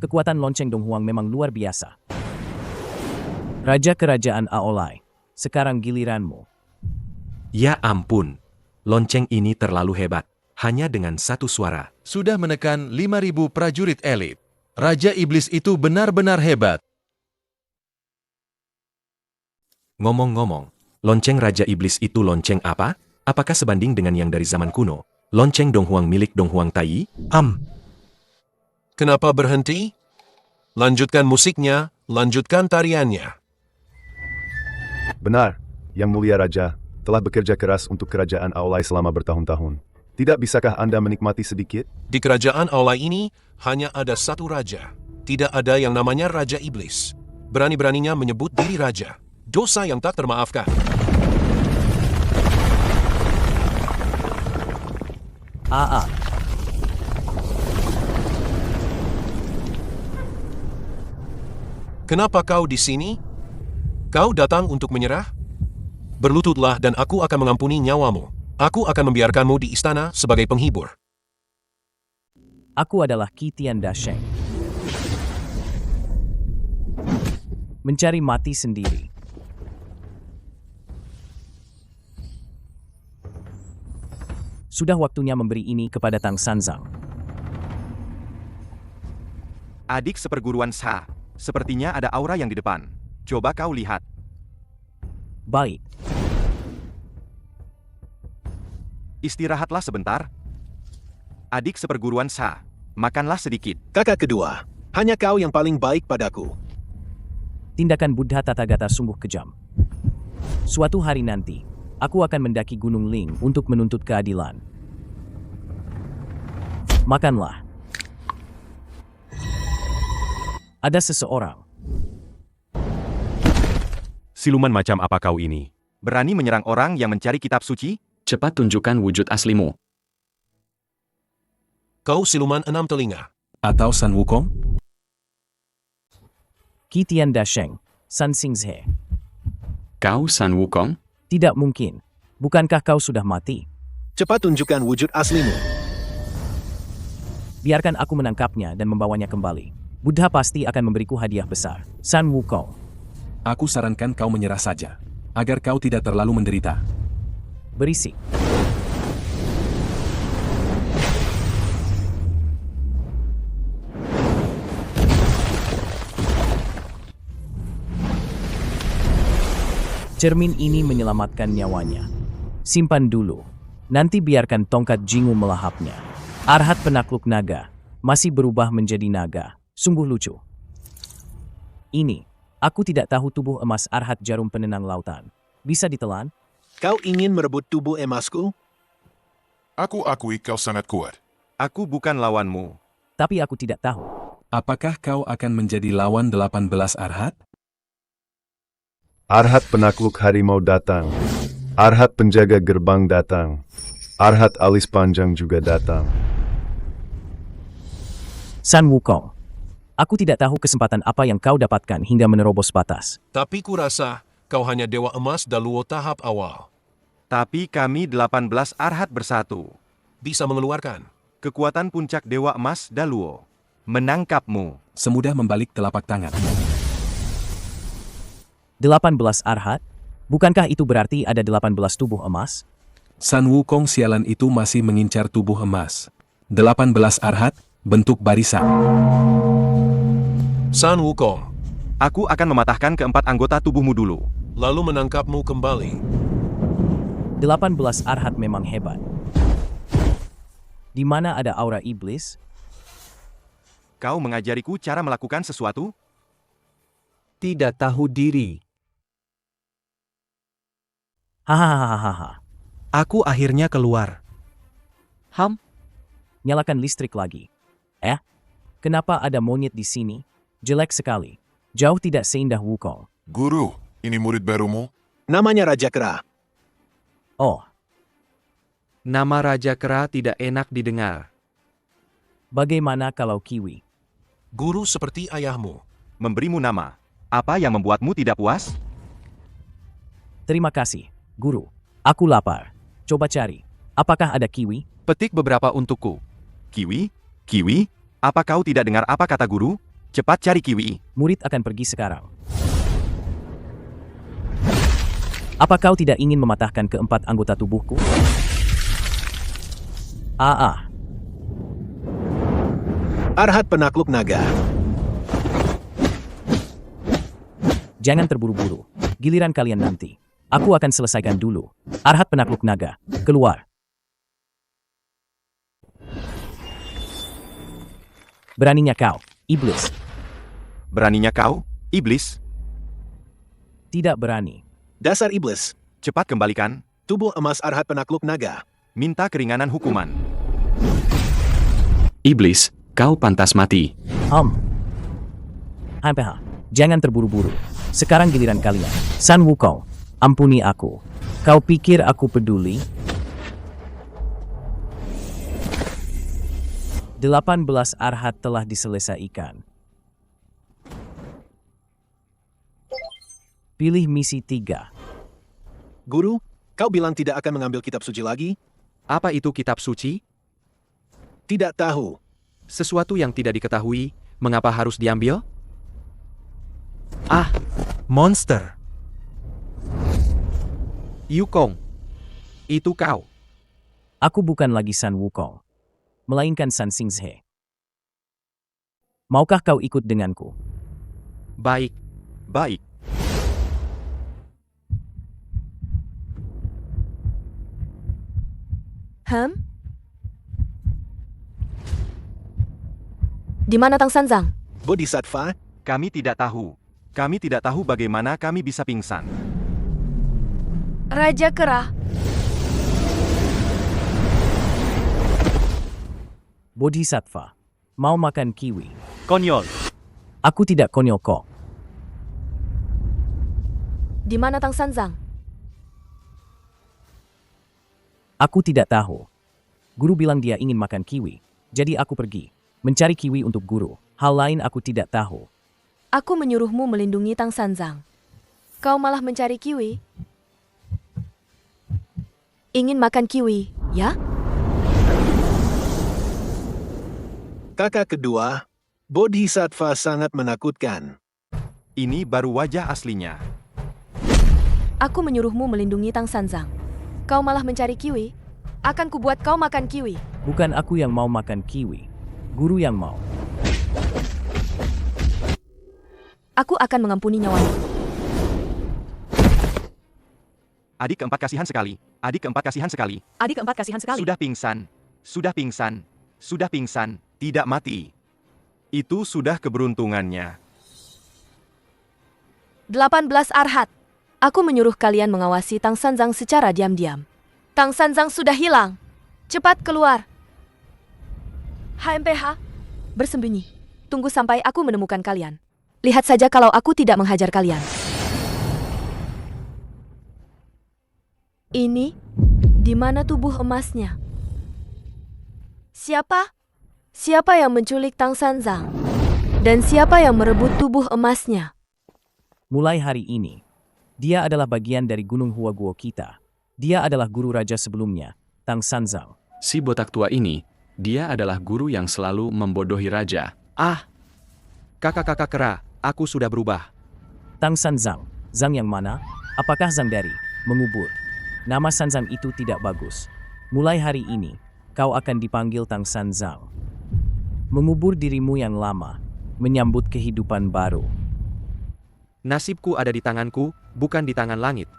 Speaker 1: Kekuatan lonceng Donghuang memang luar biasa. Raja Kerajaan Aolai, sekarang giliranmu.
Speaker 12: Ya ampun, lonceng ini terlalu hebat. Hanya dengan satu suara.
Speaker 7: Sudah menekan 5.000 prajurit elit. Raja Iblis itu benar-benar hebat.
Speaker 12: Ngomong-ngomong, lonceng Raja Iblis itu lonceng apa? Apakah sebanding dengan yang dari zaman kuno? Lonceng Donghuang milik Donghuang Tai?
Speaker 18: Kenapa berhenti? Lanjutkan musiknya, lanjutkan tariannya.
Speaker 3: Benar, Yang Mulia Raja, telah bekerja keras untuk kerajaan Aulai selama bertahun-tahun. Tidak bisakah Anda menikmati sedikit?
Speaker 18: Di kerajaan Aulai ini, hanya ada satu raja. Tidak ada yang namanya Raja Iblis. Berani-beraninya menyebut diri raja. Dosa yang tak termaafkan. Kenapa kau di sini? Kau datang untuk menyerah? Berlututlah dan aku akan mengampuni nyawamu. Aku akan membiarkanmu di istana sebagai penghibur.
Speaker 1: Aku adalah Qitian Dasheng. Mencari mati sendiri. Sudah waktunya memberi ini kepada Tang Sanzang.
Speaker 5: Adik seperguruan Sha, sepertinya ada aura yang di depan. Coba kau lihat.
Speaker 1: Baik.
Speaker 5: Istirahatlah sebentar. Adik seperguruan Sha, makanlah sedikit.
Speaker 13: Kakak kedua, hanya kau yang paling baik padaku.
Speaker 1: Tindakan Buddha Tathagata sungguh kejam. Suatu hari nanti, aku akan mendaki Gunung Ling untuk menuntut keadilan. Makanlah. Ada seseorang.
Speaker 9: Siluman macam apa kau ini?
Speaker 5: Berani menyerang orang yang mencari kitab suci?
Speaker 16: Cepat tunjukkan wujud aslimu.
Speaker 18: Kau siluman 6 telinga.
Speaker 10: Atau San Wukong?
Speaker 1: Qitian Dasheng, San Xingzhe.
Speaker 16: Kau San Wukong?
Speaker 1: Tidak mungkin. Bukankah kau sudah mati?
Speaker 13: Cepat tunjukkan wujud aslimu.
Speaker 1: Biarkan aku menangkapnya dan membawanya kembali. Buddha pasti akan memberiku hadiah besar. San Wukong.
Speaker 10: Aku sarankan kau menyerah saja, agar kau tidak terlalu menderita.
Speaker 1: Berisik. Cermin ini menyelamatkan nyawanya. Simpan dulu. Nanti biarkan tongkat Jingu melahapnya. Arhat penakluk naga. Masih berubah menjadi naga. Sungguh lucu. Ini. Aku tidak tahu tubuh emas Arhat jarum penenang lautan. Bisa ditelan?
Speaker 13: Kau ingin merebut tubuh emasku?
Speaker 11: Aku akui kau sangat kuat.
Speaker 5: Aku bukan lawanmu.
Speaker 1: Tapi aku tidak tahu.
Speaker 10: Apakah kau akan menjadi lawan 18 Arhat?
Speaker 3: Arhat penakluk harimau datang. Arhat penjaga gerbang datang. Arhat alis panjang juga datang.
Speaker 1: San Wukong. Aku tidak tahu kesempatan apa yang kau dapatkan hingga menerobos batas.
Speaker 18: Tapi kurasa kau hanya Dewa Emas Daluo tahap awal.
Speaker 5: Tapi kami 18 Arhat bersatu.
Speaker 18: Bisa mengeluarkan
Speaker 5: kekuatan puncak Dewa Emas Daluo. Menangkapmu.
Speaker 10: Semudah membalik telapak tangan.
Speaker 1: 18 Arhat? Bukankah itu berarti ada 18 tubuh emas?
Speaker 10: San Wukong sialan itu masih mengincar tubuh emas. 18 Arhat, bentuk barisan.
Speaker 18: San Wukong.
Speaker 5: Aku akan mematahkan keempat anggota tubuhmu dulu.
Speaker 18: Lalu menangkapmu kembali.
Speaker 1: 18 Arhat memang hebat. Di mana ada aura iblis?
Speaker 5: Kau mengajariku cara melakukan sesuatu?
Speaker 15: Tidak tahu diri.
Speaker 1: Hahaha.
Speaker 12: Aku akhirnya keluar.
Speaker 1: Nyalakan listrik lagi. Kenapa ada monyet di sini? Jelek sekali. Jauh tidak seindah Wukong.
Speaker 11: Guru, ini murid barumu?
Speaker 13: Namanya Raja Kera.
Speaker 1: Oh,
Speaker 6: Nama Raja Kera tidak enak didengar.
Speaker 1: bagaimana kalau Kiwi?
Speaker 18: Guru seperti ayahmu.
Speaker 5: Memberimu nama. Apa yang membuatmu tidak puas?
Speaker 1: Terima kasih, Guru. Aku lapar. Coba cari. Apakah ada kiwi?
Speaker 2: Petik beberapa untukku.
Speaker 5: Kiwi? Kiwi? Apa kau tidak dengar apa kata guru? Cepat cari kiwi.
Speaker 1: Murid akan pergi sekarang. Apa kau tidak ingin mematahkan keempat anggota tubuhku?
Speaker 13: Arhat penakluk naga.
Speaker 1: Jangan terburu-buru. Giliran kalian nanti. Aku akan selesaikan dulu. Arhat penakluk naga, keluar. Beraninya kau, iblis.
Speaker 5: Beraninya kau, iblis?
Speaker 1: Tidak berani.
Speaker 13: Dasar iblis.
Speaker 5: Cepat kembalikan.
Speaker 13: Tubuh emas Arhat penakluk naga.
Speaker 5: Minta keringanan hukuman.
Speaker 16: Iblis, kau pantas mati.
Speaker 1: Jangan terburu-buru. Sekarang giliran kalian. San Wukong, ampuni aku. Kau pikir aku peduli? 18 Arhat telah diselesaikan. Pilih misi 3.
Speaker 13: Guru, kau bilang tidak akan mengambil kitab suci lagi?
Speaker 6: Apa itu kitab suci?
Speaker 13: Tidak tahu.
Speaker 6: Sesuatu yang tidak diketahui, mengapa harus diambil?
Speaker 12: Monster.
Speaker 6: Yukong, itu kau.
Speaker 1: Aku bukan lagi San Wukong, melainkan San Xingzhe. Maukah kau ikut denganku?
Speaker 6: Baik.
Speaker 5: Baik.
Speaker 4: Di mana Tang Sanzang?
Speaker 13: Bodhisattva?
Speaker 5: Kami tidak tahu. Kami tidak tahu bagaimana kami bisa pingsan.
Speaker 4: Raja Kera.
Speaker 1: Bodhisattva, mau makan kiwi?
Speaker 17: Konyol.
Speaker 1: Aku tidak konyol kok.
Speaker 4: Di mana Tang Sanzang?
Speaker 1: Aku tidak tahu. Guru bilang dia ingin makan kiwi, jadi aku pergi mencari kiwi untuk guru. Hal lain aku tidak tahu.
Speaker 4: Aku menyuruhmu melindungi Tang Sanzang. Kau malah mencari kiwi. Ingin makan kiwi, ya?
Speaker 13: Kakak kedua, Bodhisattva sangat menakutkan.
Speaker 5: Ini baru wajah aslinya.
Speaker 4: Aku menyuruhmu melindungi Tang Sanzang. Kau malah mencari kiwi. Akan kubuat kau makan kiwi.
Speaker 1: Bukan aku yang mau makan kiwi. Guru yang mau.
Speaker 4: Aku akan mengampuni nyawamu.
Speaker 5: Adik keempat kasihan sekali. Adik keempat kasihan sekali.
Speaker 4: Adik keempat kasihan sekali.
Speaker 5: Sudah pingsan. Sudah pingsan. Sudah pingsan. Tidak mati. Itu sudah keberuntungannya.
Speaker 4: 18 Arhat. Aku menyuruh kalian mengawasi Tang Sanzang secara diam-diam. Tang Sanzang sudah hilang. Cepat keluar. HMPH, bersembunyi. Tunggu sampai aku menemukan kalian. Lihat saja kalau aku tidak menghajar kalian. Ini, di mana tubuh emasnya? Siapa? Siapa yang menculik Tang Sanzang? Dan siapa yang merebut tubuh emasnya?
Speaker 1: Mulai hari ini, dia adalah bagian dari Gunung Huaguo kita. Dia adalah guru raja sebelumnya, Tang Sanzang.
Speaker 16: Si botak tua ini, dia adalah guru yang selalu membodohi raja.
Speaker 6: Ah, kakak-kakak kera, aku sudah berubah.
Speaker 1: Tang Sanzang, Zang yang mana? Apakah Zang dari mengubur? Nama Sanzang itu tidak bagus. Mulai hari ini, kau akan dipanggil Tang Sanzang. Mengubur dirimu yang lama, menyambut kehidupan baru.
Speaker 6: Nasibku ada di tanganku, bukan di tangan langit.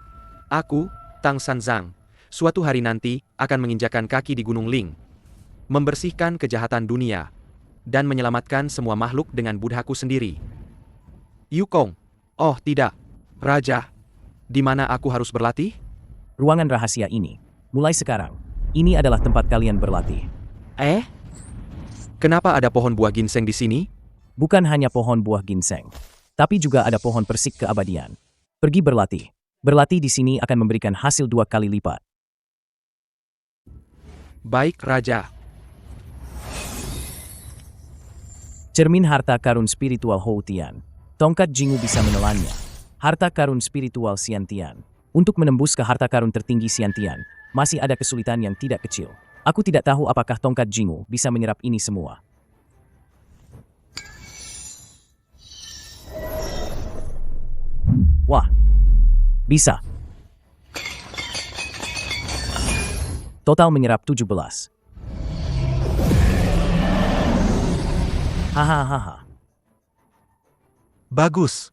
Speaker 6: Aku, Tang Sanzang, suatu hari nanti akan menginjakan kaki di Gunung Ling, membersihkan kejahatan dunia, dan menyelamatkan semua makhluk dengan buddhaku sendiri. Yukong, oh tidak, Raja, di mana aku harus berlatih?
Speaker 1: Ruangan rahasia ini, mulai sekarang, ini adalah tempat kalian berlatih.
Speaker 6: Kenapa ada pohon buah ginseng di sini?
Speaker 1: Bukan hanya pohon buah ginseng, tapi juga ada pohon persik keabadian. Pergi berlatih. Berlatih di sini akan memberikan hasil 2 kali lipat.
Speaker 6: Baik, Raja.
Speaker 1: Cermin harta karun spiritual Houtian. Tongkat Jingu bisa menelannya. Harta karun spiritual Xiantian. Untuk menembus ke harta karun tertinggi Xiantian, masih ada kesulitan yang tidak kecil. Aku tidak tahu apakah tongkat Jingu bisa menyerap ini semua. Wah, bisa. Total menyerap 17. Hahaha.
Speaker 12: Bagus.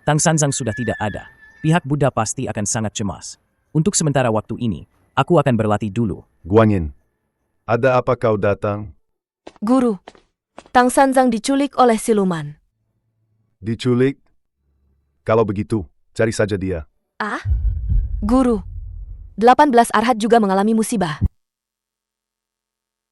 Speaker 1: Tang Sanzang sudah tidak ada. Pihak Buddha pasti akan sangat cemas. Untuk sementara waktu ini, aku akan berlatih dulu.
Speaker 3: Guanyin, ada apa kau datang?
Speaker 4: Guru, Tang Sanzang diculik oleh siluman.
Speaker 3: Diculik? Kalau begitu, cari saja dia.
Speaker 4: Guru, 18 Arhat juga mengalami musibah.